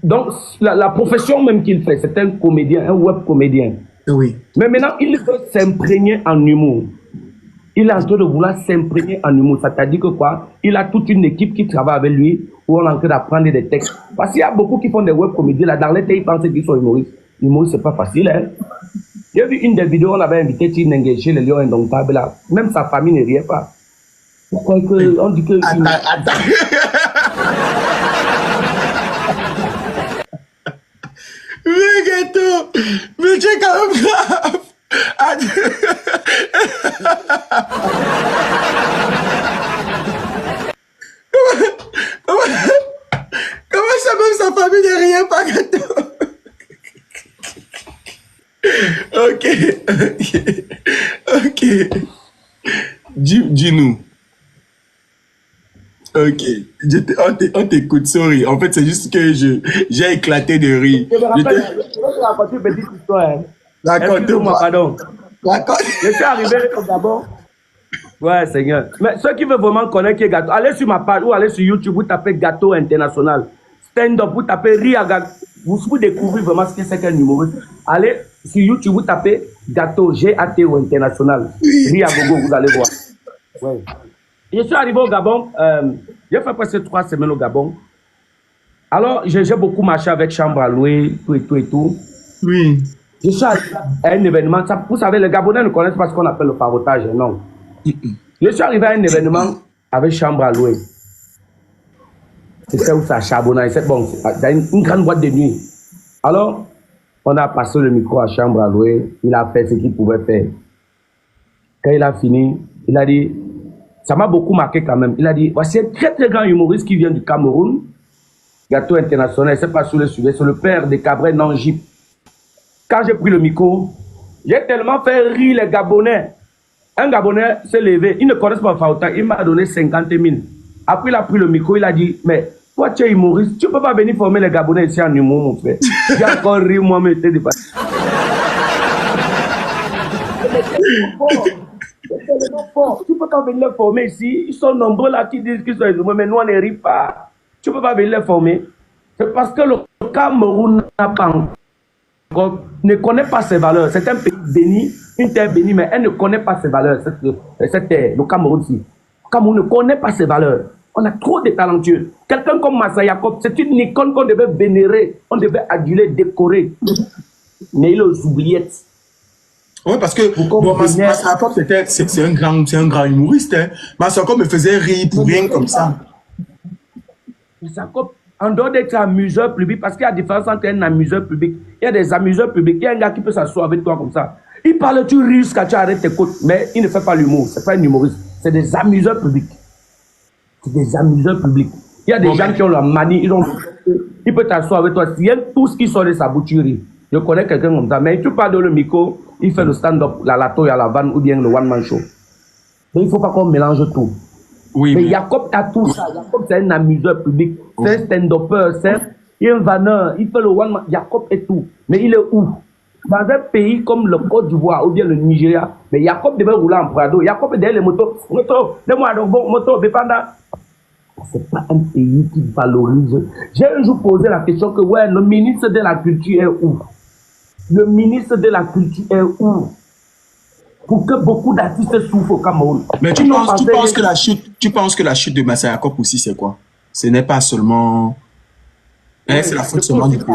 Donc, la profession même qu'il fait, c'est un comédien, un web comédien. Oui. Mais maintenant, il veut s'imprégner en humour. Il est en train de vouloir s'imprégner en humour. C'est-à-dire que quoi? Il a toute une équipe qui travaille avec lui, où on est en train d'apprendre des textes. Parce qu'il y a beaucoup qui font des web comédies là. Dans l'été, ils pensent qu'ils sont humoristes. L'humoriste, c'est pas facile, hein. J'ai vu une des vidéos, on avait invité Tinenge chez les Lions Indomptables là. Même sa famille ne riait pas. Pourquoi que, on dit que. Attends. Mais Gâteau, mais tu es quand même grave. Comment ça même sa famille ne rien pas, Gâteau? Ok. Dis-nous. Ok. On t'écoute, sorry. En fait, c'est juste que j'ai éclaté de rire. Je me rappelle, je vais te raconter une petite histoire. Raconte-moi. Pardon. Je suis arrivé au Gabon. Ouais, Seigneur. Mais ceux qui veulent vraiment connaître qui est Gâteau, allez sur ma page ou allez sur YouTube, vous tapez Gâteau International. Stand-up, vous tapez Riaga. Vous découvrez vraiment ce que c'est qu'un humoriste. Allez sur YouTube, vous tapez Gâteau, G-A-T-O International. Riagogo, vous allez voir. Ouais. Je suis arrivé au Gabon. J'ai fait presque 3 semaines au Gabon. Alors, j'ai beaucoup marché avec chambre à louer, tout et tout. Oui. Je suis arrivé à un événement. Ça, vous savez, les Gabonais ne connaissent pas ce qu'on appelle le farotage, non. Je suis arrivé à un événement avec chambre à louer. C'était où ça charbonnait. C'est bon, dans une grande boîte de nuit. Alors, on a passé le micro à chambre à louer. Il a fait ce qu'il pouvait faire. Quand il a fini, il a dit, ça m'a beaucoup marqué quand même. Il a dit, voici un très très grand humoriste qui vient du Cameroun. Gâteau International, c'est pas sous le sujet, c'est le père de Cabrel Nangip. Quand j'ai pris le micro, j'ai tellement fait rire les Gabonais. Un Gabonais s'est levé, ils ne connaissent pas Fauta, il m'a donné 50 000. Après, il a pris le micro, il a dit, mais toi, tu es humoriste, tu ne peux pas venir former les Gabonais ici en humour, mon frère. J'ai encore ri, moi, mais t'es dépassé. Tu peux pas venir les former ici, ils sont nombreux là qui disent qu'ils sont humoristes, mais nous, on ne rit pas. Tu ne peux pas venir les former. C'est parce que le Cameroun n'a pas encore, ne connaît pas ses valeurs. C'est un pays béni, une terre bénie, mais elle ne connaît pas ses valeurs, cette terre, le Cameroun-ci. Le Cameroun ne connaît pas ses valeurs. On a trop de talentueux. Quelqu'un comme Massa Jacob, c'est une icône qu'on devait vénérer, on devait aduler, décorer. Mais il est aux oubliettes. Oui, parce que bon, Massa Jacob, c'est un grand humoriste. Hein. Massa Jacob me faisait rire pour rien comme ça. Massa Jacob, en dehors d'être amuseur public, parce qu'il y a différence entre un amuseur public, il y a des amuseurs publics, il y a un gars qui peut s'asseoir avec toi comme ça. Il parle, tu ris jusqu'à tu arrêtes tes côtes, mais il ne fait pas l'humour, c'est pas un humoriste, c'est des amuseurs publics. C'est des amuseurs publics. Il y a des gens qui ont la manie, il peut t'asseoir avec toi, s'il y a tout ce qui sort de sa bouche, tu ris. Je connais quelqu'un comme ça, mais tu parles de le micro, il fait le stand-up, la lato, la vanne ou bien le one-man show. Mais il ne faut pas qu'on mélange tout. Oui, mais Jacob a tout ça. Jacob, c'est un amuseur public, c'est un stand-upper, il est un vanneur, il fait le one-man. Jacob est tout. Mais il est où? Dans un pays comme le Côte d'Ivoire ou bien le Nigeria, mais Jacob devait rouler en Prado. Jacob est derrière les motos. Donne-moi donc bon moto, Bépanda. C'est pas un pays qui valorise. J'ai un jour posé la question que, ouais, le ministre de la Culture est où? Le ministre de la Culture est où? Pour que beaucoup d'artistes souffrent au Cameroun. Mais tu penses que la chute de Massa Jacob aussi, c'est quoi? Ce n'est pas seulement... Ouais, c'est la faute seulement du pays.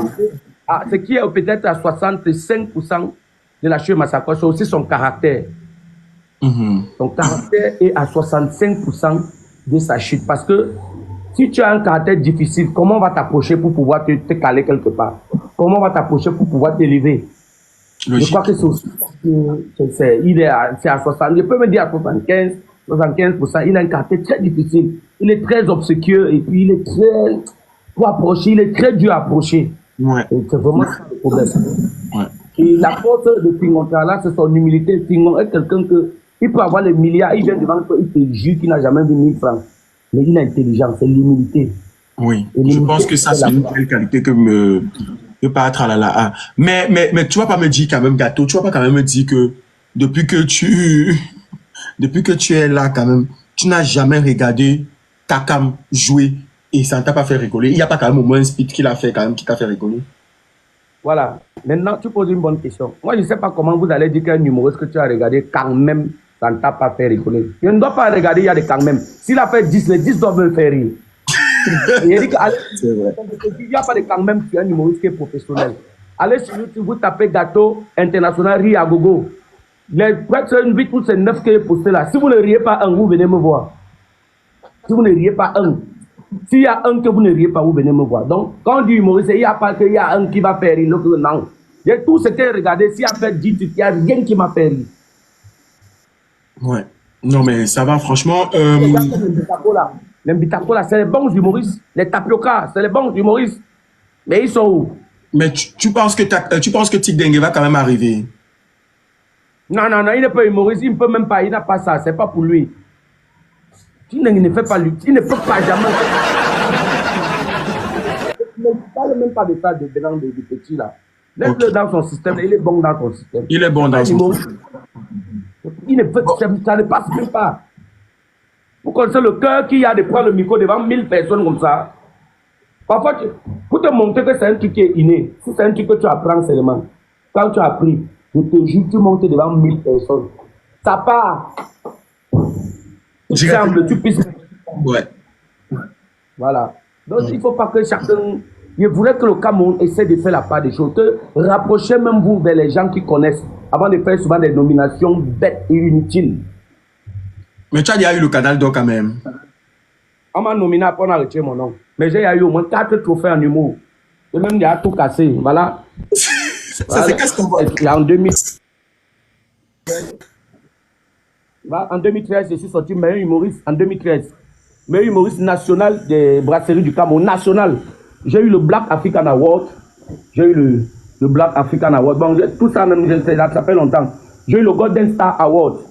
Ce qui est peut-être à 65% de la chute de Massa Jacob, c'est aussi son caractère. Son caractère est à 65% de sa chute. Parce que si tu as un caractère difficile, comment on va t'approcher pour pouvoir te caler quelque part? Comment on va t'approcher pour pouvoir t'élever? Je crois que c'est aussi c'est à 60, je peux me dire à 75%, il a un caractère très difficile. Il est très obséquieux et puis il est très, pour approcher, il est très dur à approcher. Ouais. C'est vraiment ça le problème. Ouais. Et la force de Tingon là, c'est son humilité. Tingon est quelqu'un que, il peut avoir les milliards, il vient devant toi, il te jure qu'il n'a jamais vu 1000 francs. Mais il a l'intelligence, c'est l'humilité. Oui, je pense que ça, c'est une belle qualité que pas tralala. Mais tu vas pas me dire quand même, Gâteau, tu vas pas quand même me dire que depuis que tu es là quand même, tu n'as jamais regardé Takam jouer et ça ne t'a pas fait rigoler. Il n'y a pas quand même au moins un speed qu'il a fait quand même qui t'a fait rigoler. Voilà. Maintenant, tu poses une bonne question. Moi, je ne sais pas comment vous allez dire qu'un humoriste que tu as regardé quand même, ça ne t'a pas fait rigoler. Je ne dois pas regarder, il y a des quand même. S'il a fait 10, les 10 doivent me faire rire. Il dit qu'il n'y a pas de quand même, tu es un humoriste qui est professionnel. Allez sur YouTube, vous tapez Gâteau International Ri à Gogo. Presque une 8 ou c'est 9 qui est posté là. Si vous ne riez pas un, vous venez me voir. Si vous ne riez pas un. S'il y a un que vous ne riez pas, vous venez me voir. Donc, quand on dit humoriste, il n'y a pas qu'il y a un qui va faire rire, l'autre non. J'ai tout c'était regardé. S'il y a fait 10, il n'y a rien qui m'a fait rire. Ouais. Non, mais ça va, franchement. Les Mbitakola, c'est les bons humoristes. Les Tapioca, c'est les bons humoristes. Mais ils sont où? Mais tu penses que Tic Dengue va quand même arriver? Non, il n'est pas humoriste. Il ne peut même pas. Il n'a pas ça. C'est pas pour lui. Tic Dengue ne fait pas lui. Il ne peut pas jamais. Il ne parle même pas de ça, de petit là. Laisse-le dans son système. Il est bon dans son système. Il est bon dans son système. Il ne peut, ça ne passe même pas. Vous connaissez le cœur qu'il y a de prendre le micro devant 1000 personnes comme ça. Parfois, pour te montrer que c'est un truc qui est inné, si c'est un truc que tu apprends seulement, quand tu as appris, je te jure, tu montes devant 1000 personnes. Ça part. Tu puisses. Ouais. Voilà. Donc, il ne faut pas que chacun. Je voudrais que le Cameroun essaie de faire la part des choses, que rapprochez même vous vers les gens qui connaissent, avant de faire souvent des nominations bêtes et inutiles. Mais tu as déjà eu le canal d'or quand même. On m'a nominé, après on a retiré mon nom. Mais j'ai eu au moins 4 trophées en humour. Et même il y a tout cassé. Voilà. Ça, c'est qu'est-ce qu'on voit? En 2000. En 2013, je suis sorti meilleur humoriste. En 2013. Meilleur humoriste national des brasseries du Cameroun. National. J'ai eu le Black African Award. J'ai eu le Black African Award. Bon, tout ça, même, ça fait longtemps. J'ai eu le Golden Star Award.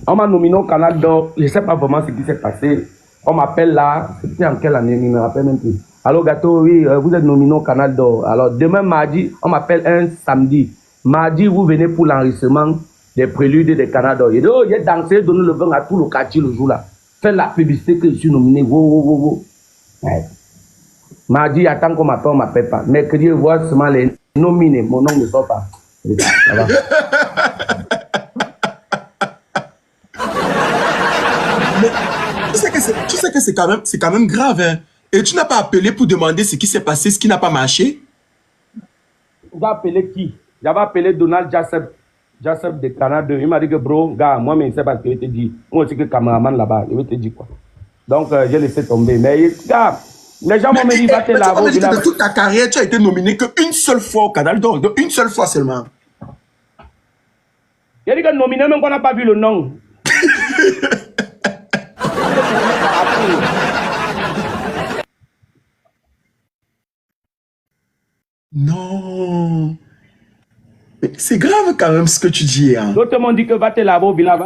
On m'a nominé au Canal d'Or. Je ne sais pas vraiment ce qui s'est passé. On m'appelle là. C'était en quelle année? Je ne me rappelle même plus. Alors, Gâteau, oui, vous êtes nominé au Canal d'Or. Alors, demain, mardi, on m'appelle un samedi. Mardi, vous venez pour l'enregistrement des préludes des Canal d'Or. Il dit, oh, j'ai dansé, donné le vin à tout le quartier le jour là. Faites la publicité que je suis nominé. Ouais. Mardi, attends qu'on m'appelle, on m'appelle pas. Mercredi, je vois seulement les nominés. Mon nom ne sort pas. Ça va. Mais tu sais que c'est quand même grave, hein. Et tu n'as pas appelé pour demander ce qui s'est passé, ce qui n'a pas marché? J'ai appelé qui? J'avais appelé Donald Jassep de Canada. Il m'a dit que bro, gars, moi, mais je ne sais pas ce que je te dis. Moi aussi, que cameraman là-bas, je vais te dire quoi. Donc, j'ai laissé tomber. Mais, gars, les gens m'ont dit, va te laver au village. De toute ta carrière, tu as été nominé qu'une seule fois au Canal d'Or. Une seule fois seulement. Il a dit que nominé, même qu'on n'a pas vu le nom. Non. Mais c'est grave quand même ce que tu dis. Hein. D'autres m'ont dit que va te laver au village.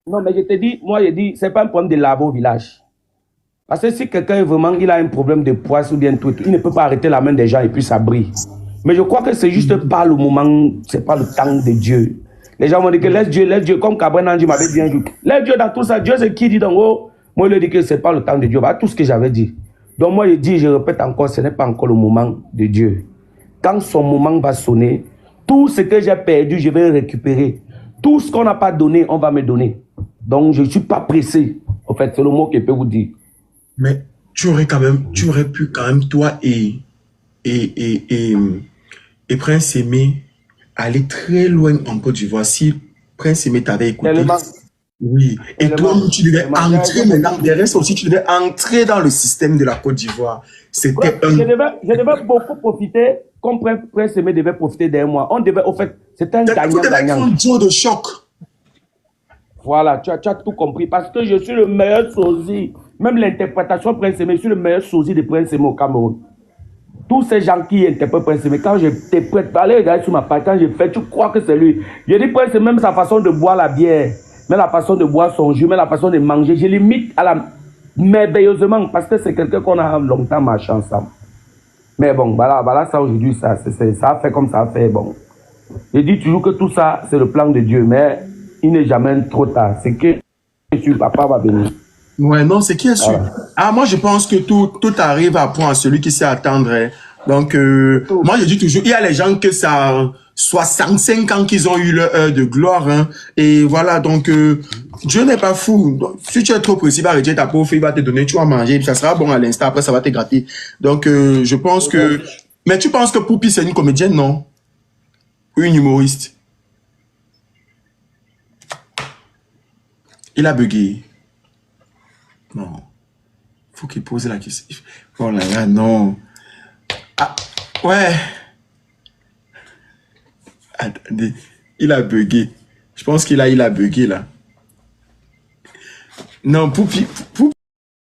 Non, mais je te dis, moi, je dis, c'est pas un problème de laver au village. Parce que si quelqu'un vraiment il a un problème de poids ou bien tout, il ne peut pas arrêter la main des gens et puis ça brille. Mais je crois que c'est juste pas le moment, c'est pas le temps de Dieu. Les gens m'ont dit que laisse Dieu, comme Cabren Anji m'avait dit un jour. Laisse Dieu dans tout ça. Dieu, c'est qui dit donc, oh, moi, il dit que c'est pas le temps de Dieu. Voilà tout ce que j'avais dit. Donc, moi, je dis, je répète encore, ce n'est pas encore le moment de Dieu. Quand son moment va sonner, tout ce que j'ai perdu, je vais récupérer. Tout ce qu'on n'a pas donné, on va me donner. Donc, je ne suis pas pressé. En fait, c'est le mot que je peux vous dire. Mais tu aurais pu quand même, toi et Prince Aimé, aller très loin en Côte d'Ivoire. Si Prince Aimé t'avait écouté. Tellement. Oui. Et toi, tu devais entrer maintenant. Les restes aussi, tu devais entrer dans le système de la Côte d'Ivoire. C'était je devais beaucoup profiter, comme Prince Aimé devait profiter d'un mois. On devait, au fait, c'était un gagnant-gagnant. Tu devais être un duo de choc. Voilà, tu as tout compris. Parce que je suis le meilleur sosie. Même l'interprétation de Prince Aimé, je suis le meilleur sosie de Prince Aimé au Cameroun. Tous ces gens qui interprètent Prince Aimé, quand j'interprète, allez regarder sur ma page, quand je fais, tu crois que c'est lui. Je dis Prince Aimé, même sa façon de boire la bière, même la façon de boire son jus, même la façon de manger, je l'imite à la merveilleusement parce que c'est quelqu'un qu'on a longtemps marché ensemble. Mais bon, voilà ça aujourd'hui, ça a fait comme ça a fait. Bon. Je dis toujours que tout ça, c'est le plan de Dieu, mais il n'est jamais trop tard. C'est que papa va venir. Ouais, non, c'est qui est sûr. Voilà. Ah, moi, je pense que tout arrive à point à celui qui sait attendre. Hein. Donc, moi, je dis toujours, il y a les gens que ça 65 ans qu'ils ont eu leur heure de gloire. Hein. Et voilà, donc, Dieu n'est pas fou. Donc, si tu es trop précis, il va retirer ta pauvre fille, il va te donner, tu vas manger, ça sera bon à l'instant, après, ça va te gratter. Donc, je pense que... Mais tu penses que Poupi, c'est une comédienne, non? Ou une humoriste? Il a bugué. Non. Faut qu'il pose la question. Oh là là, non. Ah, ouais. Attendez. Il a bugué. Je pense qu'il a bugué là. Non, Poupi